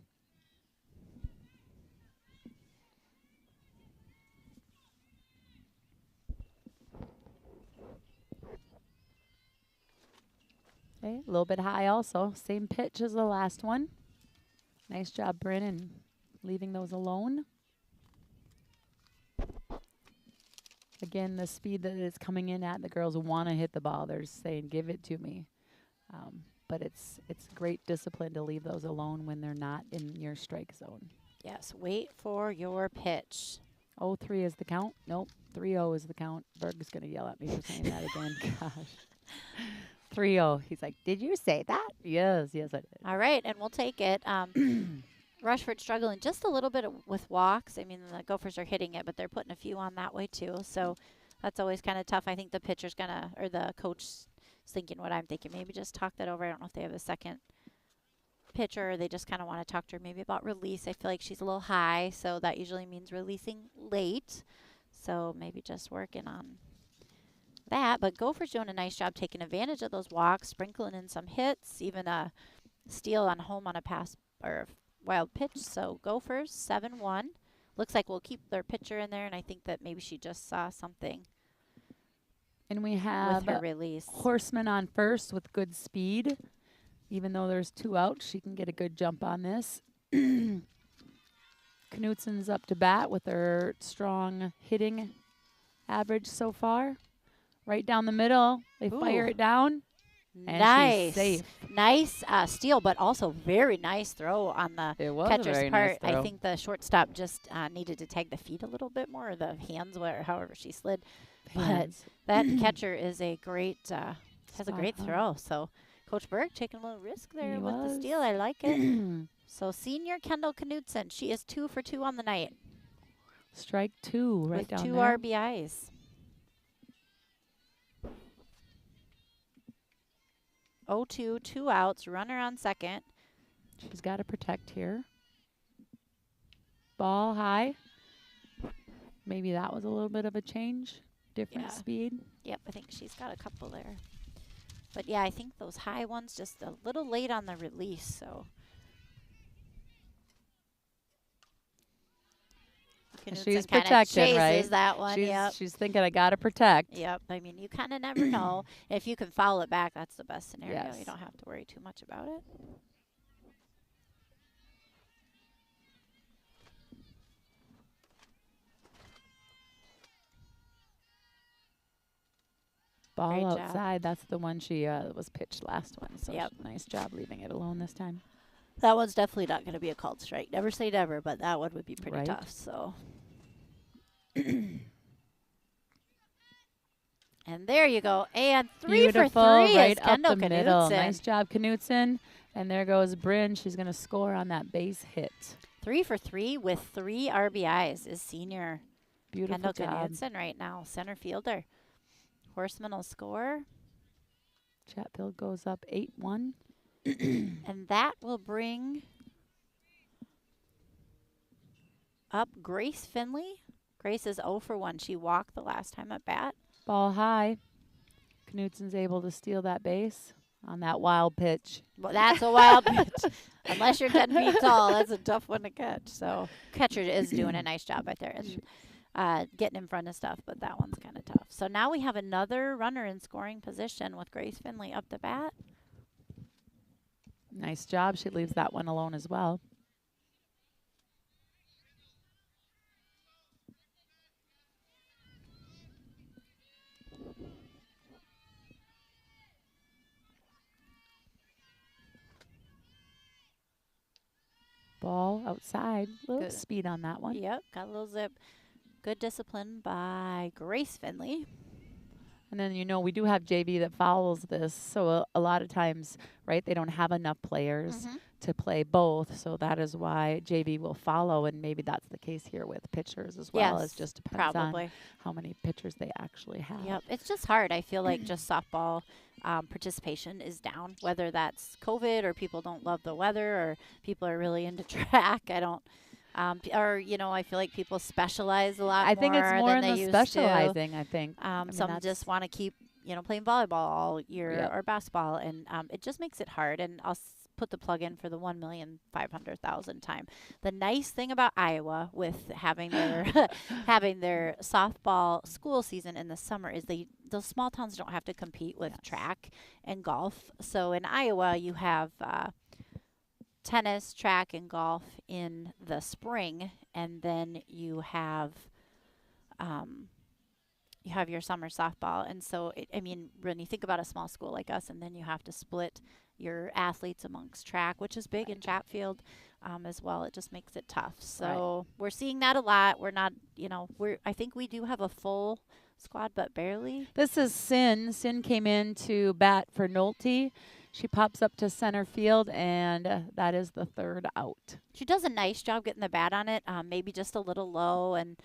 Okay, a little bit high also. Same pitch as the last one. Nice job, Bryn, in leaving those alone. Again, the speed that it's coming in at, the girls want to hit the ball. They're saying, give it to me. But it's great discipline to leave those alone when they're not in your strike zone. Yes, wait for your pitch. 0-3 is the count. Nope, 3-0 is the count. Berg's going to yell at me for saying that again. Gosh. 3-0. He's like, did you say that? Yes, I did. All right, and we'll take it. Rushford struggling just a little bit with walks. I mean, the Gophers are hitting it, but they're putting a few on that way too. So that's always kind of tough. I think the pitcher's gonna, or the coach is thinking what I'm thinking. Maybe just talk that over. I don't know if they have a second pitcher or they just kind of want to talk to her maybe about release. I feel like she's a little high, so that usually means releasing late. So maybe just working on that. But Gopher's doing a nice job taking advantage of those walks, sprinkling in some hits, even a steal on home on a pass or wild pitch. So Gophers 7-1. Looks like we'll keep their pitcher in there, and I think that maybe she just saw something And we have with her release. Horseman on first with good speed. Even though there's 2 out, she can get a good jump on this. Knutsen's up to bat with her strong hitting average so far. Right down the middle. They fire it down. And Nice. she's safe. Nice steal, but also very nice throw on the It was a catcher's very part. nice throw. I think the shortstop just needed to tag the feet a little bit more, or the hands, however she slid. Hands. But that catcher is a great, has a Spot great on. throw. So Coach Berg taking a little risk there He with the was. steal. I like it. So senior Kendall Knutsen, she is 2 for 2 on the night Strike 2 right with down 2 there. RBIs. 0-2, 2 outs, runner on second. She's got to protect here. Ball high. Maybe that was a little bit of a change. Different Yeah. speed. Yep, I think she's got a couple there. But yeah, I think those high ones just a little late on the release, so. She's Knudsen kinda protected, chases right? that one, yep. She's thinking, I got to protect. Yep, I mean, you kind of never know. If you can foul it back, that's the best scenario. Yes. You don't have to worry too much about it. Ball Great job. outside. That's the one she was pitched last one. So Yep. nice job leaving it alone this time. That one's definitely not going to be a called strike. Never say never, but that one would be pretty Right. tough, so. And there you go. And 3 Beautiful, for 3 right is up Kendall the middle. Knudsen. Nice job, Knutsen. And there goes Bryn. She's going to score on that base hit. 3 for 3 with 3 RBIs is senior Beautiful Kendall job. Knudsen right now, center fielder. Horseman will score, Chatfield goes up 8-1. and that will bring up Grace Finley. Grace is 0 for 1. She walked the last time at bat. Ball high. Knutsen's able to steal that base on that wild pitch. Well, that's a wild pitch. Unless you're 10 feet tall, that's a tough one to catch. So catcher is doing a nice job right there and getting in front of stuff, but that one's kind of tough. So now we have another runner in scoring position with Grace Finley up to bat. Nice job. She leaves that one alone as well. Ball outside. A little Good. speed on that one. Yep, got a little zip. Good discipline by Grace Finley. And then, we do have JV that follows this. So a lot of times, right, they don't have enough players to play both. So that is why JV will follow. And maybe that's the case here with pitchers as well. Yes, It just depends probably. on how many pitchers they actually have. Yep, it's just hard. I feel like just softball participation is down, whether that's COVID or people don't love the weather or people are really into track. I don't. I feel like people specialize a lot I think it's more than in they the used specializing, I think. some just want to keep, playing volleyball all year Yep. or basketball, and it just makes it hard. And I'll put the plug in for the 1,500,000 time. The nice thing about Iowa with having their having their softball school season in the summer is those small towns don't have to compete with track and golf. So in Iowa, you have tennis, track, and golf in the spring, and then you have your summer softball. And so, when you think about a small school like us, and then you have to split your athletes amongst track, which is big in Chatfield as well, it just makes it tough. So we're seeing that a lot. We're not, I think we do have a full squad, but barely. This is Sin. Sin came in to bat for Nolte. She pops up to center field, and that is the third out. She does a nice job getting the bat on it, maybe just a little low. And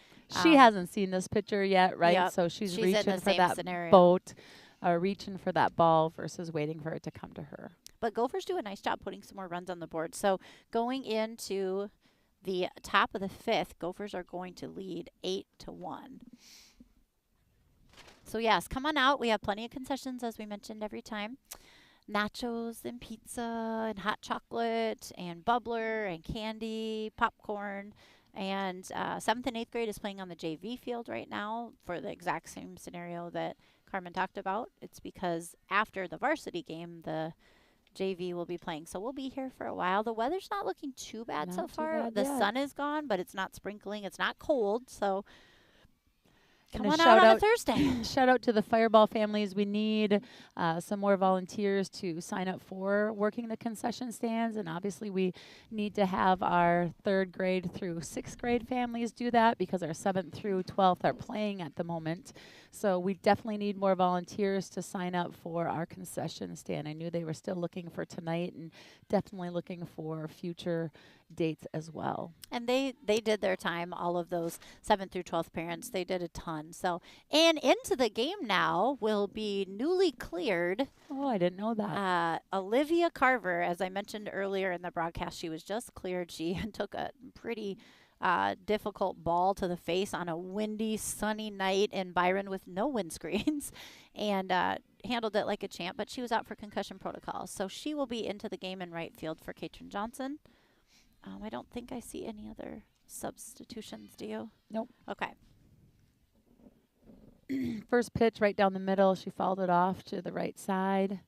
she hasn't seen this pitcher yet, right? Yep. So she's in reaching the for same that scenario. boat, reaching for that ball versus waiting for it to come to her. But Gophers do a nice job putting some more runs on the board. So going into the top of the fifth, Gophers are going to lead 8-1. So yes, come on out. We have plenty of concessions, as we mentioned every time. Nachos and pizza and hot chocolate and bubbler and candy, popcorn. And 7th and 8th grade is playing on the JV field right now for the exact same scenario that Carmen talked about. It's because after the varsity game, the JV will be playing. So we'll be here for a while. The weather's not looking too bad so far. The sun is gone, but it's not sprinkling. It's not cold. So come on out on a Thursday. Shout out to the Fireball families. We need some more volunteers to sign up for working the concession stands. And obviously we need to have our 3rd grade through 6th grade families do that because our 7th through 12th are playing at the moment. So we definitely need more volunteers to sign up for our concession stand. I knew they were still looking for tonight and definitely looking for future dates as well. And they did their time, all of those 7th through 12th parents. They did a ton. So, and into the game now will be newly cleared. Oh, I didn't know that. Olivia Carver, as I mentioned earlier in the broadcast, she was just cleared. She took a pretty difficult ball to the face on a windy, sunny night in Byron with no windscreens and handled it like a champ, but she was out for concussion protocol. So she will be into the game in right field for Katrin Johnson. I don't think I see any other substitutions, do you? Nope. Okay. First pitch right down the middle. She fouled it off to the right side.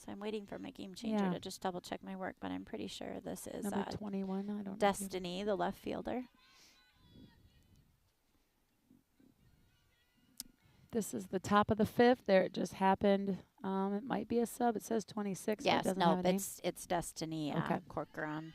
So I'm waiting for my game changer to just double check my work, but I'm pretty sure this is number 21. I don't Destiny, the left fielder. This is the top of the 5th. There it just happened. It might be a sub. It says 26. Yes, but it doesn't no, have a name. it's Destiny Okay. Corcoran.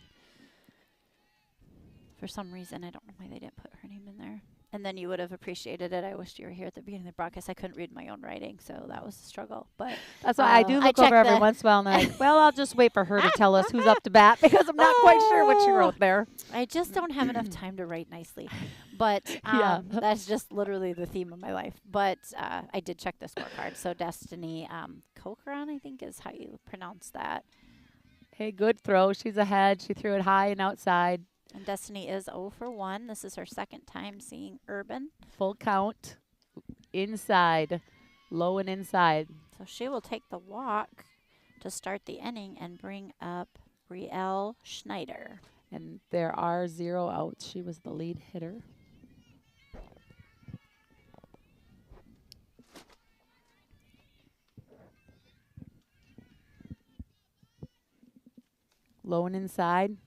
For some reason, I don't know why they didn't put her name in there. And then you would have appreciated it. I wished you were here at the beginning of the broadcast. I couldn't read my own writing, so that was a struggle. But that's why I do look I over every once in a while, and I'm like, well, I'll just wait for her to tell us who's up to bat because I'm not quite sure what she wrote there. I just don't have enough time to write nicely. But that's just literally the theme of my life. But I did check the scorecard. So Destiny Corcoran, I think is how you pronounce that. Hey, good throw. She's ahead. She threw it high and outside. And Destiny is 0 for 1. This is her second time seeing Urban. Full count. inside, low and inside. So she will take the walk to start the inning and bring up Brielle Schneider. And there are 0 outs. She was the lead hitter. Low and inside.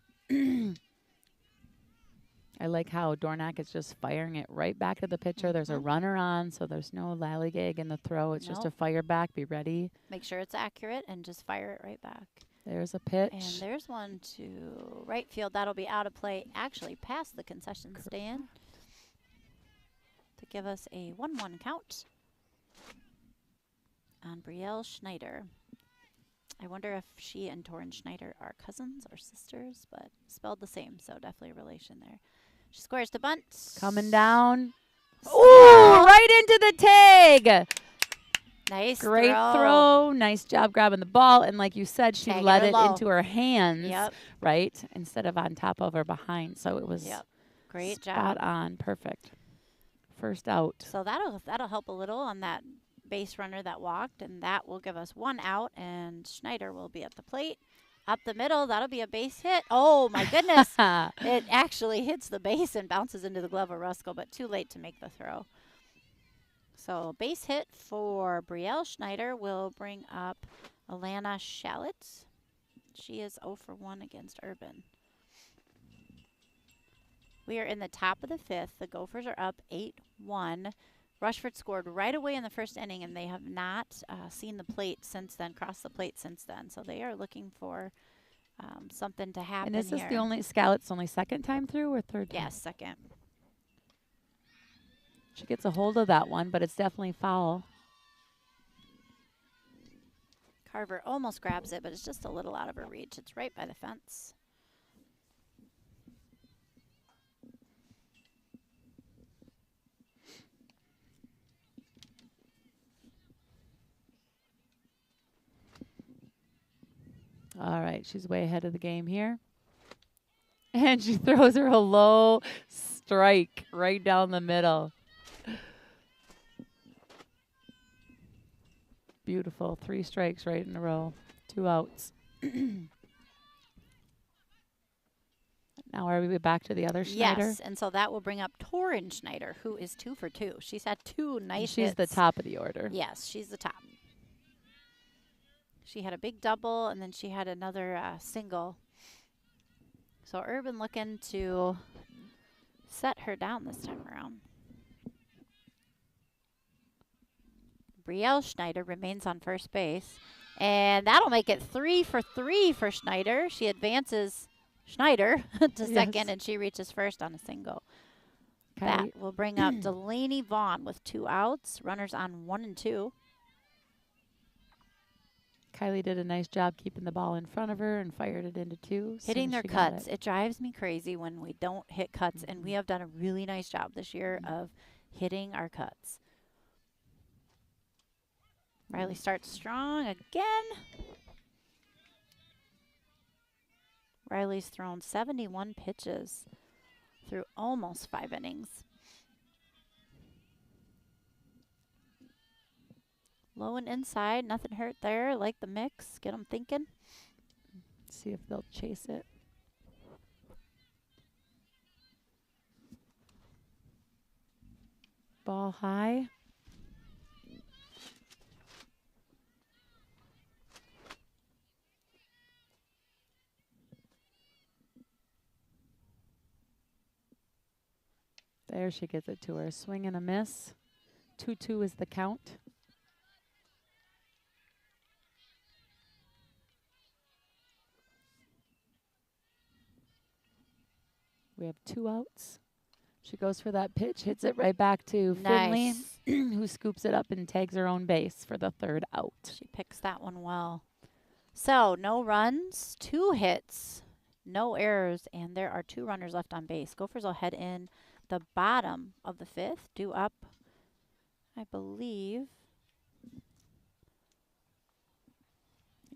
I like how Dornack is just firing it right back to the pitcher. There's a runner on, so there's no lallygag in the throw. It's just a fire back. Be ready. Make sure it's accurate and just fire it right back. There's a pitch. And there's one to right field. That'll be out of play, actually past the concession stand, to give us a 1-1 count on Brielle Schneider. I wonder if she and Torrin Schneider are cousins or sisters, but spelled the same, so definitely a relation there. She squares the bunt. Coming down. Ooh, right into the tag. Nice Great throw. Nice job grabbing the ball. And like you said, she let it low into her hands, Yep. right, instead of on top of or behind. So it was great spot job. on. Perfect. First out. So that'll help a little on that base runner that walked, and that will give us 1 out, and Schneider will be at the plate. Up the middle, that'll be a base hit. Oh, my goodness. It actually hits the base and bounces into the glove of Ruskell, but too late to make the throw. So base hit for Brielle Schneider will bring up Alana Shallett. She is 0 for 1 against Urban. We are in the top of the 5th. The Gophers are up 8-1. Rushford scored right away in the first inning, and they have not seen the plate since then, crossed the plate since then. So they are looking for something to happen. And this here. is the only Scarlett's only second time through or third time? Yes, second. She gets a hold of that one, but it's definitely foul. Carver almost grabs it, but it's just a little out of her reach. It's right by the fence. All right, she's way ahead of the game here. And she throws her a low strike right down the middle. Beautiful. 3 strikes right in a row. 2 outs. Now are we back to the other Schneider? Yes, and so that will bring up Torrin Schneider, who is 2 for 2. She's had 2 nice She's hits. the top of the order. Yes, she's the top. She had a big double, and then she had another single. So Urban looking to set her down this time around. Brielle Schneider remains on first base, and that'll make it 3 for 3 for Schneider. She advances Schneider to second, and she reaches first on a single. That will bring up Delaney Vaughn with 2 outs, runners on 1 and 2. Kylie did a nice job keeping the ball in front of her and fired it into 2. Hitting their cuts. It drives me crazy when we don't hit cuts, and we have done a really nice job this year of hitting our cuts. Riley starts strong again. Riley's thrown 71 pitches through almost 5 innings. Low and inside, nothing hurt there. Like the mix, get them thinking. See if they'll chase it. Ball high. There she gets it to her. Swing and a miss. 2-2 is the count. We have 2 outs. She goes for that pitch, hits it right back to Finley, who scoops it up and tags her own base for the 3rd out. She picks that one well. So no runs, 2 hits, no errors, and there are 2 runners left on base. Gophers will head in the bottom of the 5th, due up, I believe.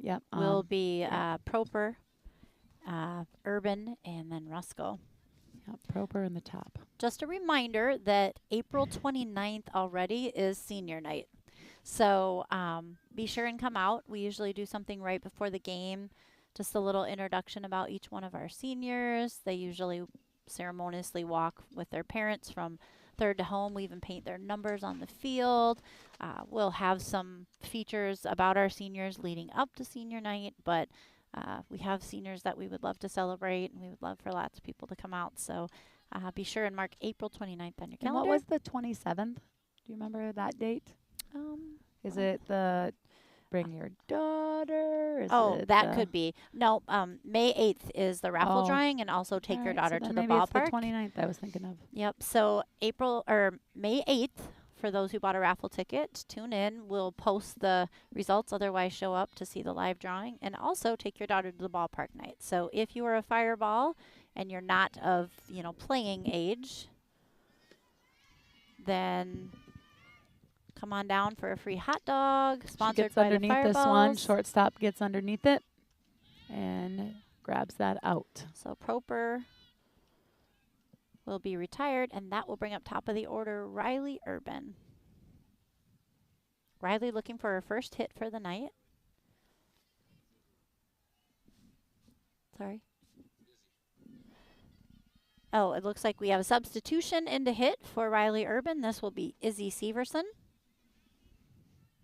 Yep. Will be Proper, Urban, and then Ruskell. Yep, Proper in the top. Just a reminder that April 29th already is senior night. So be sure and come out. We usually do something right before the game, just a little introduction about each one of our seniors. They usually ceremoniously walk with their parents from third to home. We even paint their numbers on the field. We'll have some features about our seniors leading up to senior night, but we have seniors that we would love to celebrate, and we would love for lots of people to come out. So be sure and mark April 29th on your And calendar. what was the 27th? Do you remember that date? Is it the bring your daughter? Is it that could be. No, May 8th is the raffle Oh. drawing, and also take your Alright, so daughter then to the maybe it's the ballpark. 29th I was thinking of. Yep. So May 8th, for those who bought a raffle ticket, tune in. We'll post the results. Otherwise, show up to see the live drawing, and also take your daughter to the ballpark night. So if you are a fireball and you're not of playing age, then come on down for a free hot dog. She Sponsored gets by the underneath this one. Fireballs. Shortstop gets underneath it and grabs that out. So Proper will be retired, and that will bring up top of the order Riley Urban. Riley looking for her first hit for the night. Sorry. Oh, it looks like we have a substitution into hit for Riley Urban. This will be Izzy Severson.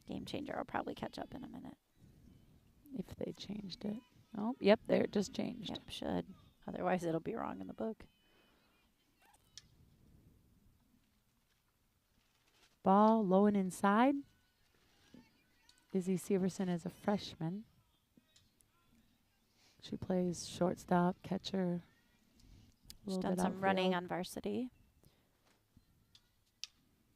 Game Changer will probably catch up in a minute. If they changed it. Oh, yep, there it just changed. Yep, should. Otherwise, it'll be wrong in the book. Ball low and inside. Izzy Severson is a freshman. She plays shortstop, catcher. She's done some running on varsity.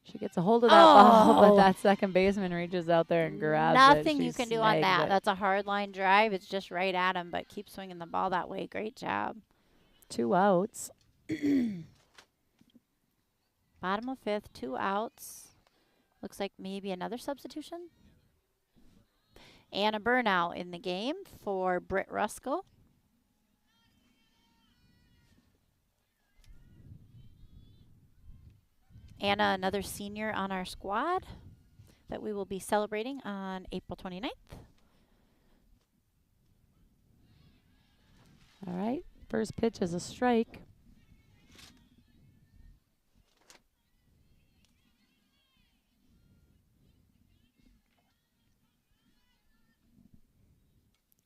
She gets a hold of that ball, but that second baseman reaches out there and grabs it. Nothing you can do on that. That's a hard line drive. It's just right at him, but keep swinging the ball that way. Great job. 2 outs. Bottom of fifth, 2 outs. Looks like maybe another substitution. Anna Burnow in the game for Britt Ruskell. Anna, another senior on our squad that we will be celebrating on April 29th. All right, first pitch is a strike.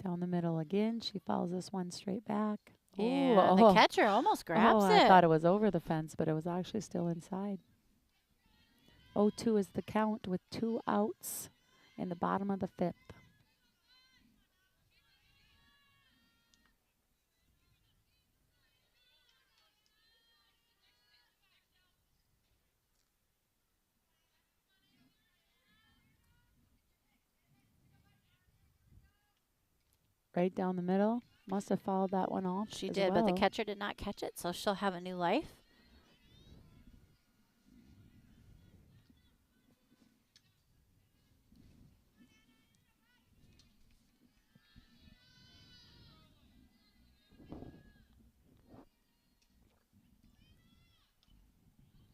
Down the middle again. She follows this one straight back. And the catcher almost grabs it. I thought it was over the fence, but it was actually still inside. 0-2 is the count with 2 outs in the bottom of the fifth. Right down the middle. Must have fouled that one off. She did, but the catcher did not catch it, so she'll have a new life.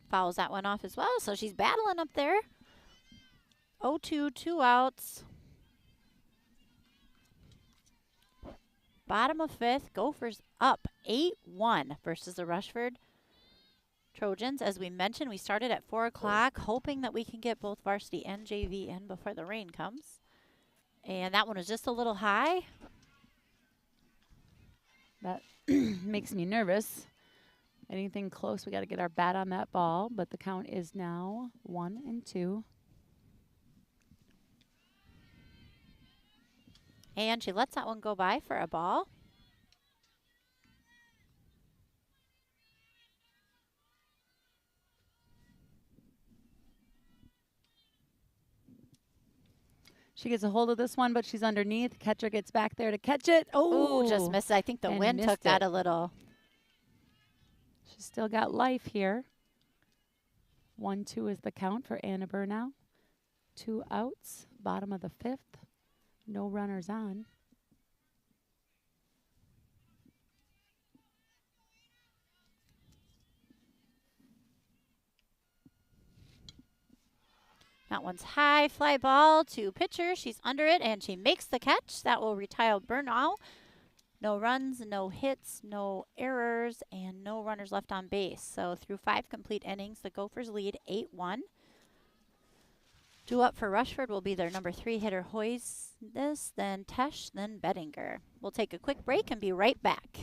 Fouls that one off as well, so she's battling up there. 0-2, 2 outs. Bottom of fifth, Gophers up 8-1 versus the Rushford Trojans. As we mentioned, we started at 4 o'clock, hoping that we can get both varsity and JV in before the rain comes. And that one was just a little high. That makes me nervous. Anything close, we got to get our bat on that ball, but the count is now 1-2. And she lets that one go by for a ball. She gets a hold of this one, but she's underneath. Catcher gets back there to catch it. Oh, just missed it. I think the wind took that a little. She's still got life here. 1-2 is the count for Anna Burnow. 2 outs, bottom of the fifth. No runners on. That one's high, fly ball to pitcher. She's under it, and she makes the catch. That will retire Bernal. No runs, no hits, no errors, and no runners left on base. So through 5 complete innings, the Gophers lead 8-1. Due up for Rushford will be their number 3 hitter, Hoynes, then Tesh, then Bettinger. We'll take a quick break and be right back.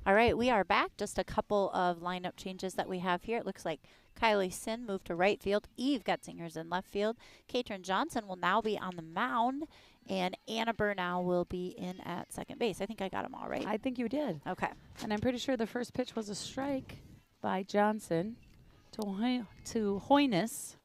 All right, we are back. Just a couple of lineup changes that we have here. It looks like Kylie Sin moved to right field. Eve Getzinger's in left field. Katrin Johnson will now be on the mound, and Anna Bernal will be in at second base. I think I got them all right. I think you did. Okay. And I'm pretty sure the first pitch was a strike by Johnson to Hoynes,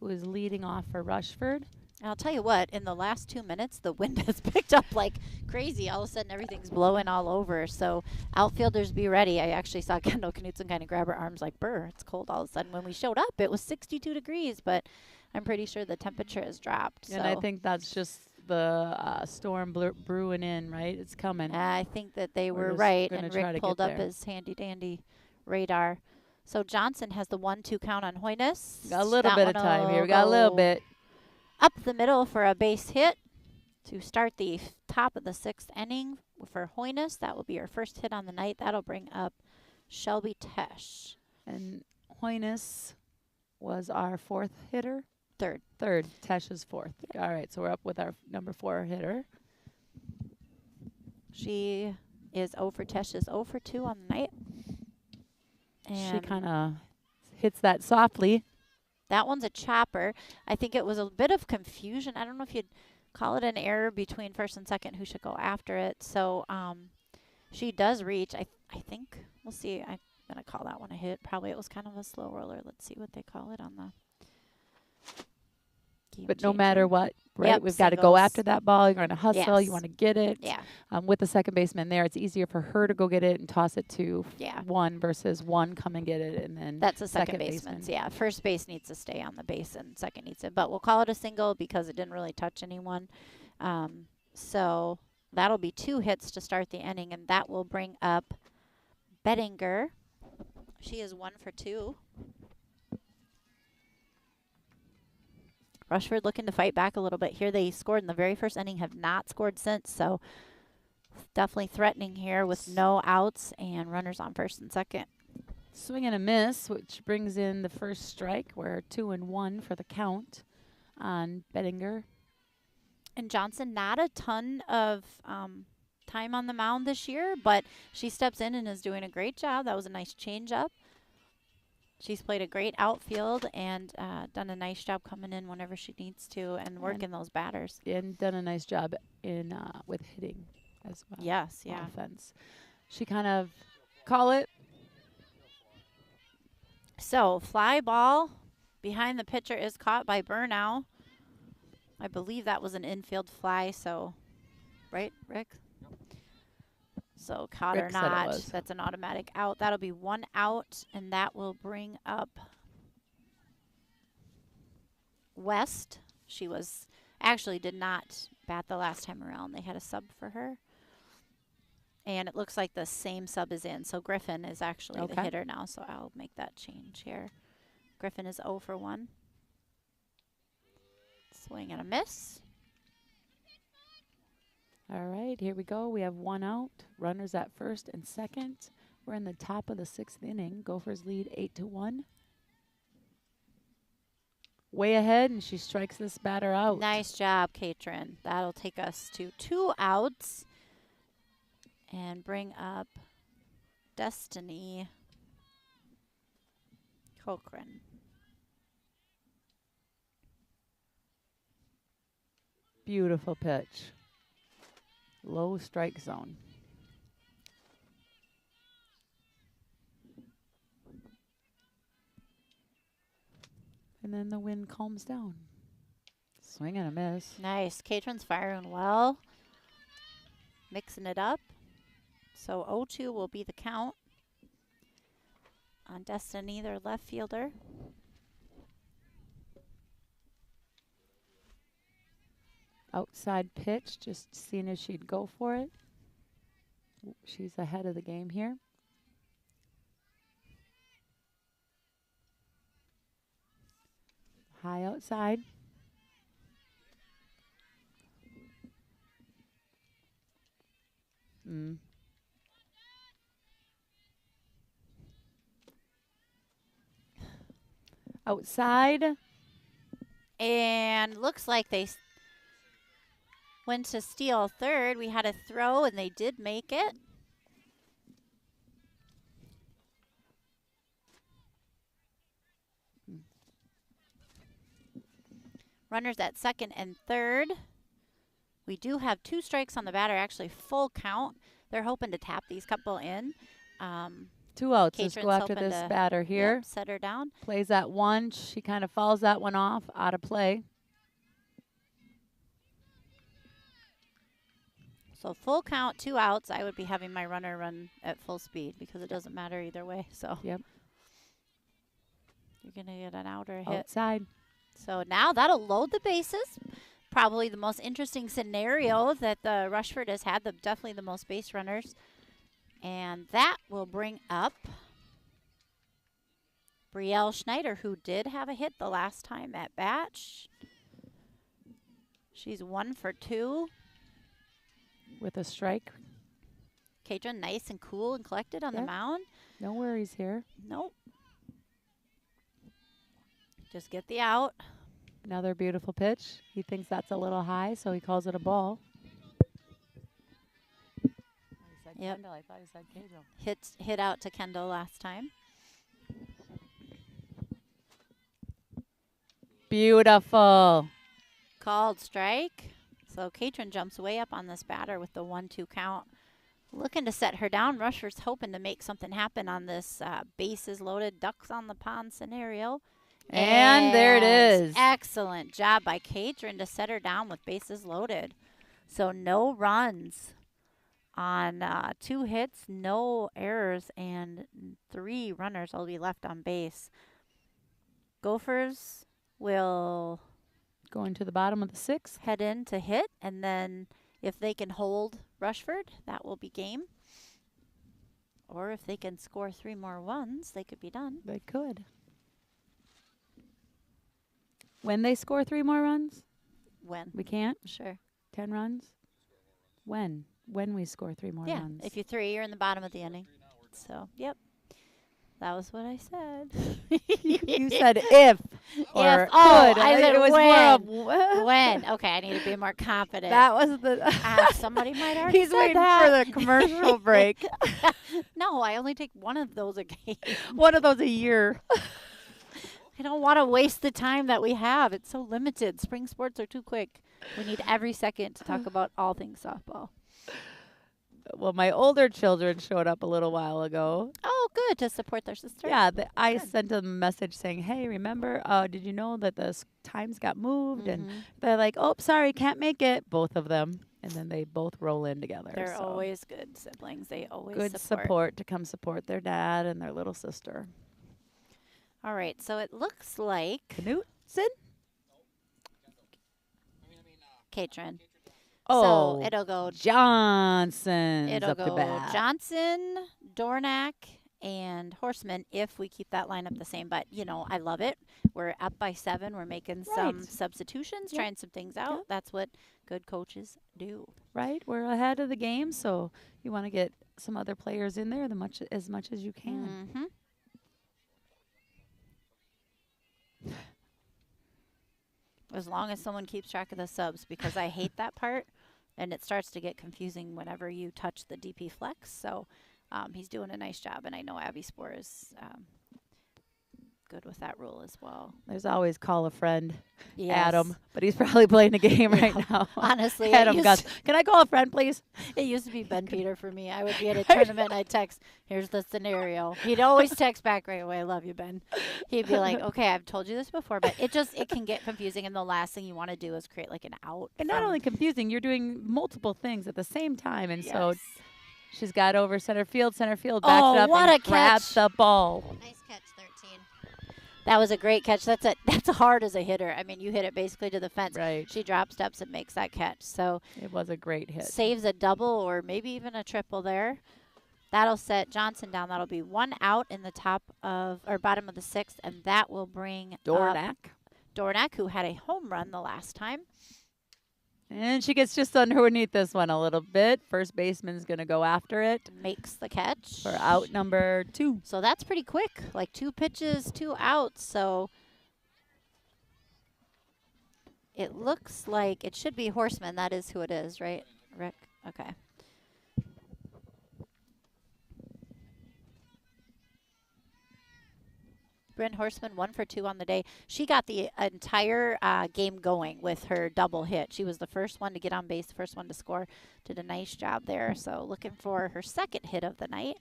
who is leading off for Rushford. And I'll tell you what, in the last 2 minutes, the wind has picked up like crazy. All of a sudden, everything's blowing all over. So outfielders be ready. I actually saw Kendall Knutson kind of grab her arms like, brr, it's cold all of a sudden. When we showed up, it was 62 degrees, but I'm pretty sure the temperature has dropped. And I think that's just the storm brewing in, right? It's coming. I think that they were just right, gonna and try Rick to pulled get up there. his handy-dandy radar. So Johnson has the 1-2 count on Hoynes. Got a little That bit of one time here. will We got a little go bit. up the middle for a base hit to start the top of the 6th inning for Hoynes. That will be her first hit on the night. That'll bring up Shelby Tesh. And Hoynes was our 4th hitter. Third. Tesh is 4th. All right, so we're up with our number 4 hitter. She is 0 for Tesh is 0 for 2 on the night. She And kind of hits that softly. that one's a chopper. I think it was a bit of confusion. I don't know if you'd call it an error between first and second who should go after it. So she does reach. I think. We'll see. I'm going to call that one a hit. Probably it was kind of a slow roller. Let's see what they call it on the game But no changer. matter what, right? Yep, We've got to go singles. after that ball. You're going to hustle. Yes. You want to get it. Yeah. With the second baseman there, it's easier for her to go get it and toss it to Yeah. one versus one come and get it, and then That's a second second baseman's. baseman. Yeah. First base needs to stay on the base and second needs it. But we'll call it a single because it didn't really touch anyone. So that'll be 2 hits to start the inning, and that will bring up Bettinger. She is 1 for 2. Rushford looking to fight back a little bit here. They scored in the very first inning, have not scored since, so definitely threatening here with no outs and runners on first and second. Swing and a miss, which brings in the first strike. We're 2-1 for the count on Bettinger. And Johnson, not a ton of time on the mound this year, but she steps in and is doing a great job. That was a nice change up. She's played a great outfield and done a nice job coming in whenever she needs to and working those batters. And done a nice job in with hitting as well. Yes, yeah. Offense. She kind of call it. So fly ball behind the pitcher is caught by Burnow. I believe that was an infield fly, so right, Rick? So caught Rick or said it not, was. that's an automatic out. That'll be 1 out, and that will bring up West. She was actually did not bat the last time around. They had a sub for her. And it looks like the same sub is in. So Griffin is actually the hitter now, so I'll make that change here. Griffin is 0 for 1. Swing and a miss. All right, here we go. We have 1 out. Runners at first and second. We're in the top of the 6th inning. Gophers lead 8-1. Way ahead, and she strikes this batter out. Nice job, Katrin. That'll take us to 2 outs and bring up Destiny Cochran. Beautiful pitch. Low strike zone. And then the wind calms down. Swing and a miss. Nice. Katrin's firing well. Mixing it up. So 0-2 will be the count on Destiny, their left fielder. Outside pitch, just seeing if she'd go for it. She's ahead of the game here. High outside. Outside. And looks like they went to steal third. We had a throw, and they did make it. Runners at second and third. We do have 2 strikes on the batter, actually full count. They're hoping to tap these couple in. 2 outs. Let's Katrin's go after hoping this to, batter here. Yep, set her down. Plays that one. She kind of fouls that one off, out of play. So full count, 2 outs. I would be having my runner run at full speed because it doesn't matter either way. So Yep. You're going to get an out or a hit. Outside. So now that'll load the bases. Probably the most interesting scenario that the Rushford has had, definitely the most base runners. And that will bring up Brielle Schneider, who did have a hit the last time at bat. She's 1 for 2. With a strike. Katrin nice and cool and collected on the mound. No worries here. Nope. Just get the out. Another beautiful pitch. He thinks that's a little high, so he calls it a ball. Yep. Kendall. I thought he said Kendall. Hit out to Kendall last time. Beautiful. Called strike. So Katrin jumps way up on this batter with the 1-2 count. Looking to set her down. Rushford's hoping to make something happen on this bases loaded, ducks on the pond scenario. And there it is. Excellent job by Katrin to set her down with bases loaded. So no runs on 2 hits, no errors, and 3 runners will be left on base. Gophers will going to the bottom of the 6th. Head in to hit, and then if they can hold Rushford, that will be game. Or if they can score 3 more runs, they could be done. They could. When they score 3 more runs? When? We can't? Sure. 10 runs? When we score 3 more runs. Yeah, if you're 3, you're in the bottom of the inning. So, yep. That was what I said. You said if or Oh, could. I said It was more of when. Okay, I need to be more confident. that was the. Somebody might already He's said waiting that. for the commercial break. No, I only take one of those a game. One of those a year. I don't want to waste the time that we have. It's so limited. Spring sports are too quick. We need every second to talk about all things softball. Well, my older children showed up a little while ago. Oh, good, to support their sister. Yeah, I Good. sent them a message saying, "Hey, remember? Did you know that the times got moved?" And Mhm. they're like, "Oh, sorry, can't make it." Both of them, and then they both roll in together. They're so always good siblings. They always good support. to come support their dad and their little sister. All right, so it looks like Knutson? Katrin. Oh, So it'll go Johnson's up to bat. Johnson, Dornack, and Horseman if we keep that lineup the same. But, I love it. We're up by 7. We're making some Right. substitutions, Yep. trying some things out. Yep. That's what good coaches do. Right, we're ahead of the game, so you want to get some other players in there as much as you can. Mm-hmm. As long as someone keeps track of the subs, because I hate that part, and it starts to get confusing whenever you touch the DP flex. So he's doing a nice job, and I know Abby Spore is good with that rule as well. There's always call a friend, Yes. Adam, but he's probably playing a game right now. Honestly, it Adam used, Gus, can I call a friend, please? it used to be Ben Peter for me. I would be at a tournament and I'd text, here's the scenario. He'd always text back right away, I love you, Ben. He'd be like, okay, I've told you this before, but it can get confusing, and the last thing you want to do is create like an out. And not only confusing, you're doing multiple things at the same time, and so Yes. she's got over center field, backs it Oh, up, what and a grabs catch. the ball. Nice catch, 13. That was a great catch. That's hard as a hitter. I mean, you hit it basically to the fence. Right. She drop steps and makes that catch. So It was a great hit. saves a double or maybe even a triple there. That'll set Johnson down. That'll be 1 out in the bottom of the 6th, and that will bring Dornack. Dornack, who had a home run the last time. And she gets just underneath this one a little bit. First baseman's going to go after it Makes the catch. for out number 2. So that's pretty quick. Like 2 pitches, 2 outs. So it looks like it should be Horseman. That is who it is, right, Rick? Okay. Bryn Horseman, 1 for 2 on the day. She got the entire game going with her double hit. She was the first one to get on base, the first one to score. Did a nice job there. So looking for her second hit of the night.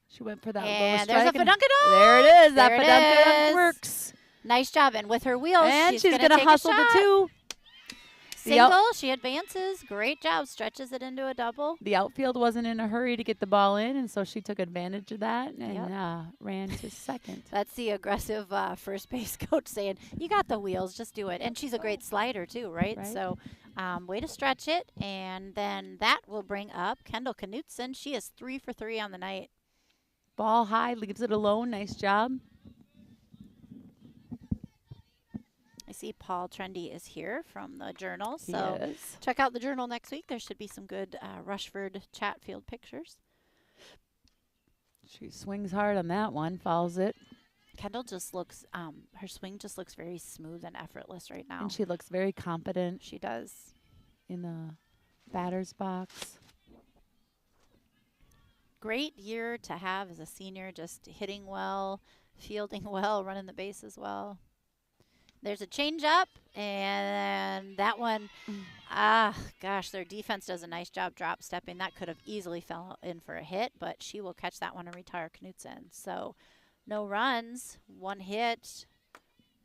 She went for that low And strike. there's a and Fedunkedon. there it is. That There it Fedunkedon is. works. Nice job. And with her wheels, And she's going to hustle a to shot. 2. Single. She advances. Great job. Stretches it into a double. The outfield wasn't in a hurry to get the ball in, and so she took advantage of that and ran to second. That's the aggressive first base coach saying, you got the wheels, just do it. And she's a great slider too, right? Right. So way to stretch it. And then that will bring up Kendall Knutson. She is 3 for 3 on the night. Ball high, leaves it alone. Nice job. I see Paul Trendy is here from the Journal. He So is. check out the Journal next week. There should be some good Rushford Chatfield pictures. She swings hard on that one, fouls it. Kendall just looks, her swing just looks very smooth and effortless right now. And she looks very competent She does. in the batter's box. Great year to have as a senior, just hitting well, fielding well, running the bases well. There's a change up, and that one, gosh, their defense does a nice job drop stepping. That could have easily fell in for a hit, but she will catch that one and retire Knutson. So no runs, 1 hit,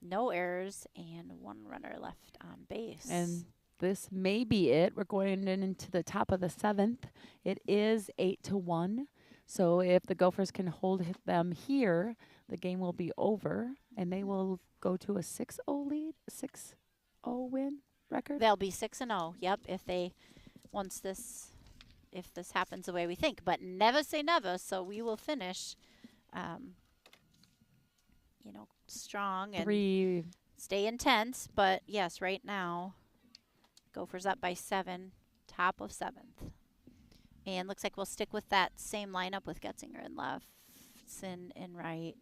no errors, and 1 runner left on base. And this may be it. We're going into the top of the 7th. It is 8-1. So if the Gophers can hold them here, the game will be over, and they will go to a 6-0 lead, 6-0 win record. They'll be 6-0. Yep, if this happens the way we think. But never say never. So we will finish, strong and 3. stay intense. But yes, right now, Gophers up by 7 top of 7th. And looks like we'll stick with that same lineup with Getzinger in left, Sin in right,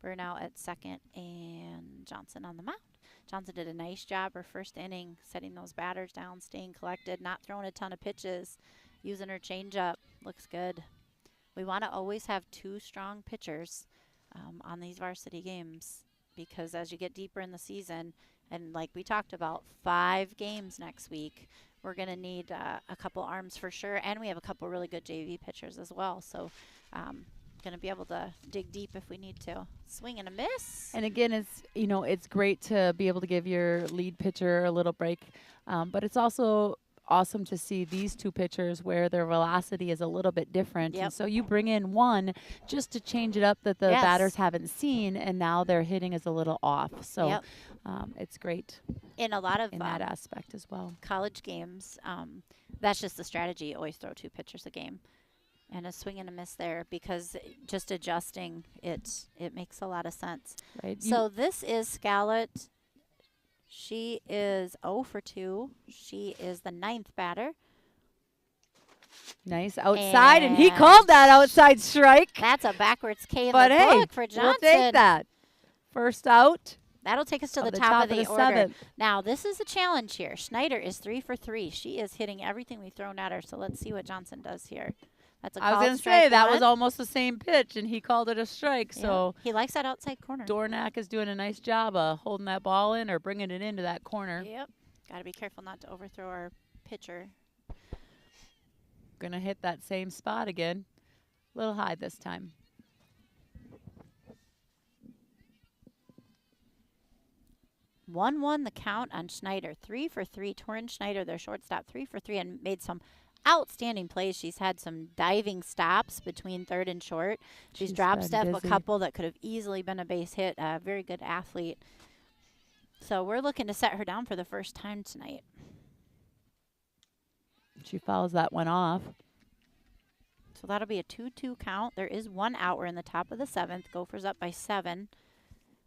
Burnout at second, and Johnson on the mound. Johnson did a nice job her first inning, setting those batters down, staying collected, not throwing a ton of pitches, using her changeup. Looks good. We want to always have 2 strong pitchers on these varsity games, because as you get deeper in the season, and like we talked about, 5 games next week, we're going to need a couple arms for sure, and we have a couple really good JV pitchers as well. So going to be able to dig deep if we need to. Swing and a miss. And again, it's it's great to be able to give your lead pitcher a little break, but it's also awesome to see these 2 pitchers where their velocity is a little bit different. Yep. And so you bring in one just to change it up that the Yes. batters haven't seen, and now their hitting is a little off. So Yep. it's great In a lot of in that aspect as well. college games, that's just the strategy. Always throw 2 pitchers a game. And a swing and a miss there, because just adjusting it makes a lot of sense. Right. So this is Scarlett. She is 0 for 2. She is the 9th batter. Nice outside, and he called that outside strike. That's a backwards K in But the hey, book for Johnson. we'll take that. First out. That'll take us to the the top of top the of the order. 7th. Now, this is a challenge here. Schneider is 3 for 3. She is hitting everything we've thrown at her, so let's see what Johnson does here. That's a I was called going to strike say that was one. almost the same pitch, and he called it a strike. Yeah. So He likes that outside corner. Dornack is doing a nice job of holding that ball in or bringing it into that corner. Yep. Got to be careful not to overthrow our pitcher. Going to hit that same spot again. A little high this time. One the count on Schneider. 3 for 3. Torrin Schneider, their shortstop, 3 for 3, and made some outstanding plays. She's had some diving stops between third and short. She's drop been step a busy. couple that could have easily been a base hit. A very good athlete. So we're looking to set her down for the first time tonight. She fouls that one off. So that'll be a 2-2 count. There is 1 out. We're in the top of the 7th. Gophers up by 7.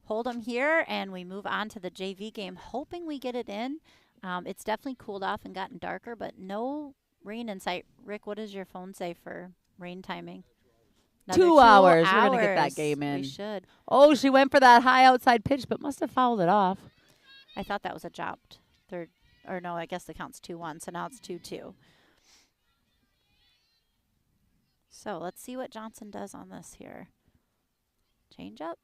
Hold them here, and we move on to the JV game, hoping we get it in. It's definitely cooled off and gotten darker, but no rain in sight. Rick, what does your phone say for rain timing? Another 2 hours. We're hours. going to get that game in. We should. Oh, she went for that high outside pitch, but must have fouled it off. I thought that was a dropped third. Or no, I guess the count's 2-1, so now it's 2-2. So let's see what Johnson does on this here. Change up.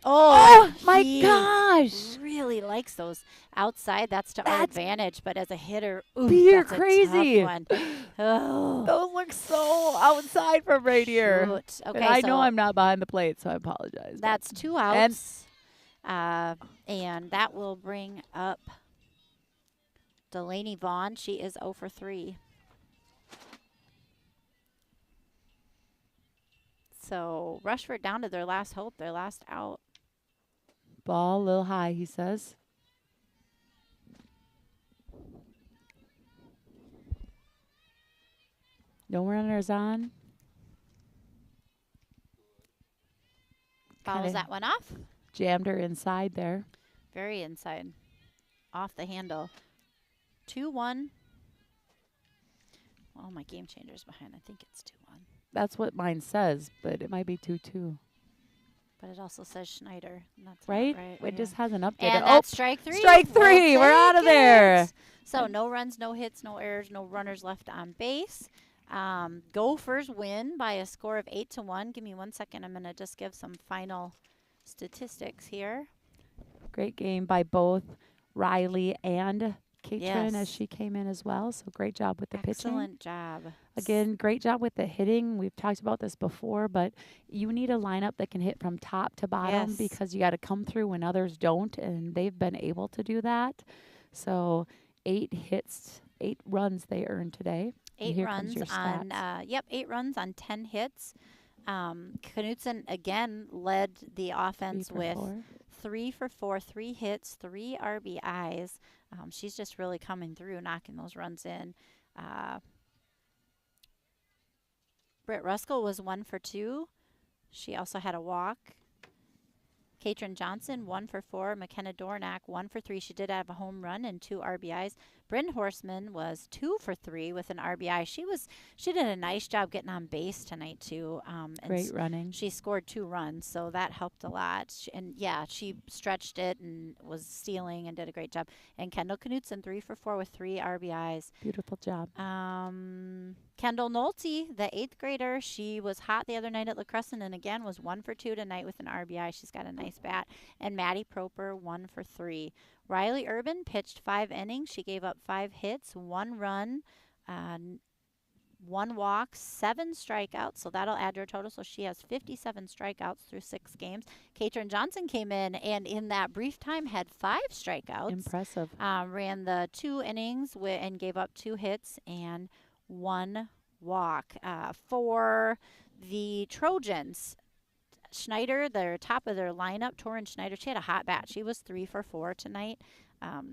Oh, my he gosh. really likes those outside. That's to our That's advantage, but as a hitter, ooh, You're that's crazy. a tough one. Oh, Those look so outside from right here. shoot. And Okay, I so know I'm not behind the plate, so I apologize. that's 2 outs. And that will bring up Delaney Vaughn. She is 0 for 3. So Rushford down to their last hope, their last out. Ball a little high, he says. No runners on. Fouls Kinda that one off. jammed her inside there. Very inside. Off the handle. 2-1. Oh, my game changer's behind. I think it's 2-1. That's what mine says, but it might be 2-2. But it also says Schneider. And that's Right? Not right. It Yeah. just hasn't updated. And Oh, that's strike 3. strike 3. We're out of take there. it. So no runs, no hits, no errors, no runners left on base. Gophers win by a score of 8-1. Give me 1 second. I'm going to just give some final statistics here. great game by both Riley and Katrin Yes. as she came in as well. So great job with the pitching. Excellent job. Again, great job with the hitting. We've talked about this before, but you need a lineup that can hit from top to bottom Yes. because you got to come through when others don't, and they've been able to do that. So 8 hits, 8 runs they earned today. And 8 here comes runs your on, stats. 8 runs on 10 hits. Knutson again led the 3 offense for with 4. 3 for 4, 3 hits, 3 RBIs. She's just really coming through, knocking those runs in. Britt Ruskell was 1 for 2. She also had a walk. Katrin Johnson, 1 for 4. McKenna Dornack, 1 for 3. She did have a home run and 2 RBIs. Bryn Horseman was 2 for 3 with an RBI. She did a nice job getting on base tonight too. Great running. She scored 2 runs, so that helped a lot. And yeah, she stretched it and was stealing and did a great job. And Kendall Knutson 3 for 4 with 3 RBIs. Beautiful job. Kendall Nolte, the 8th grader, she was hot the other night at La Crescent and again was 1 for 2 tonight with an RBI. She's got a nice bat. And Maddie Proper 1 for 3. Riley Urban pitched 5 innings. She gave up 5 hits, 1 run, uh, 1 walk, 7 strikeouts. So that'll add to her total. So she has 57 strikeouts through 6 games. Katrin Johnson came in and in that brief time had 5 strikeouts. Impressive. Ran the 2 innings and gave up 2 hits and 1 walk. For the Trojans, Schneider, their top of their lineup, Torrin Schneider, she had a hot bat. She was 3 for 4 tonight.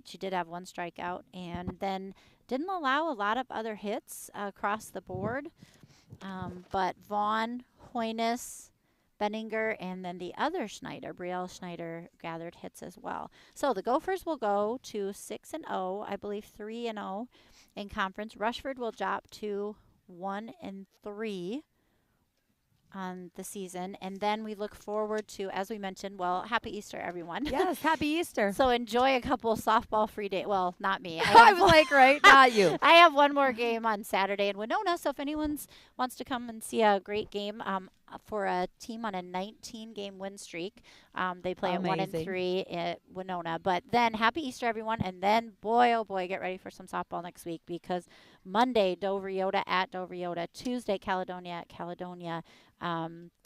She did have 1 strikeout and then didn't allow a lot of other hits across the board. But Vaughn, Hoynes, Benninger, and then the other Schneider, Brielle Schneider, gathered hits as well. So the Gophers will go to 6-0, I believe 3-0 in conference. Rushford will drop to 1-3 on the season. And then we look forward to, as we mentioned, well, happy Easter, everyone. Yes, happy Easter. So enjoy a couple softball free day. Well, not me. I was like, right, not you. I have one more game on Saturday in Winona. So if anyone wants to come and see a great game for a team on a 19-game win streak, they play at 1-3 at Winona. But then happy Easter, everyone. And then, boy, oh boy, get ready for some softball next week because Monday, Dover Yoda at Dover Yoda. Tuesday, Caledonia at Caledonia.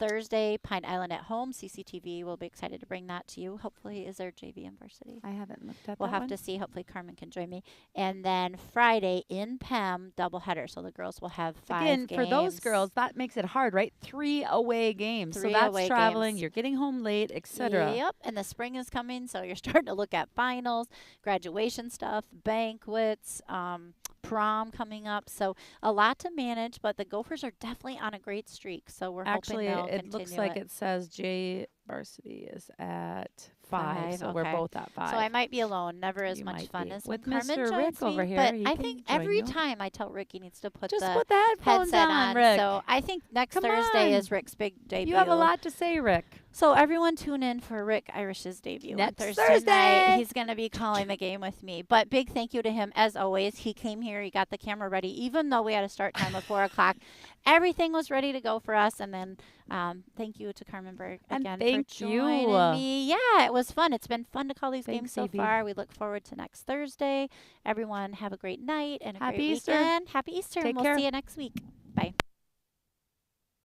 Thursday, Pine Island at home. CCTV will be excited to bring that to you. Hopefully, is there JV and varsity? I haven't looked at We'll that have one. to see. Hopefully, Carmen can join me. And then Friday in PEM, doubleheader. So the girls will have 5 Again, games. for those girls, that makes it hard, right? 3 away games. 3 so that's away traveling. games. You're getting home late, etc. Yep. And the spring is coming, so you're starting to look at finals, graduation stuff, banquets, prom coming up. So a lot to manage, but the Gophers are definitely on a great streak. So we're Actually, hoping they'll it looks continue like it says J varsity is at 5, so we're okay. both at 5. So I might be alone. Never as You much might fun be. as with when Carmen Mr. joins Rick over me. here. But he I can think join every you. time I tell Rick he needs to put Just the put the headphones headset on, on. Rick. So I think next Come Thursday on. is Rick's big debut. You have a lot to say, Rick. So everyone tune in for Rick Irish's debut Next on Thursday. night. He's going to be calling the game with me. But big thank you to him as always. He came here. He got the camera ready, even though we had a start time of 4 o'clock. Everything was ready to go for us. And then thank you to Carmen Berg And again thank for joining you. me. Yeah, it was fun. It's been fun to call these Thanks, games so Evie. far. We look forward to next Thursday. Everyone have a great night and a Happy great Easter. weekend. Happy Easter. Take And we'll care. see you next week.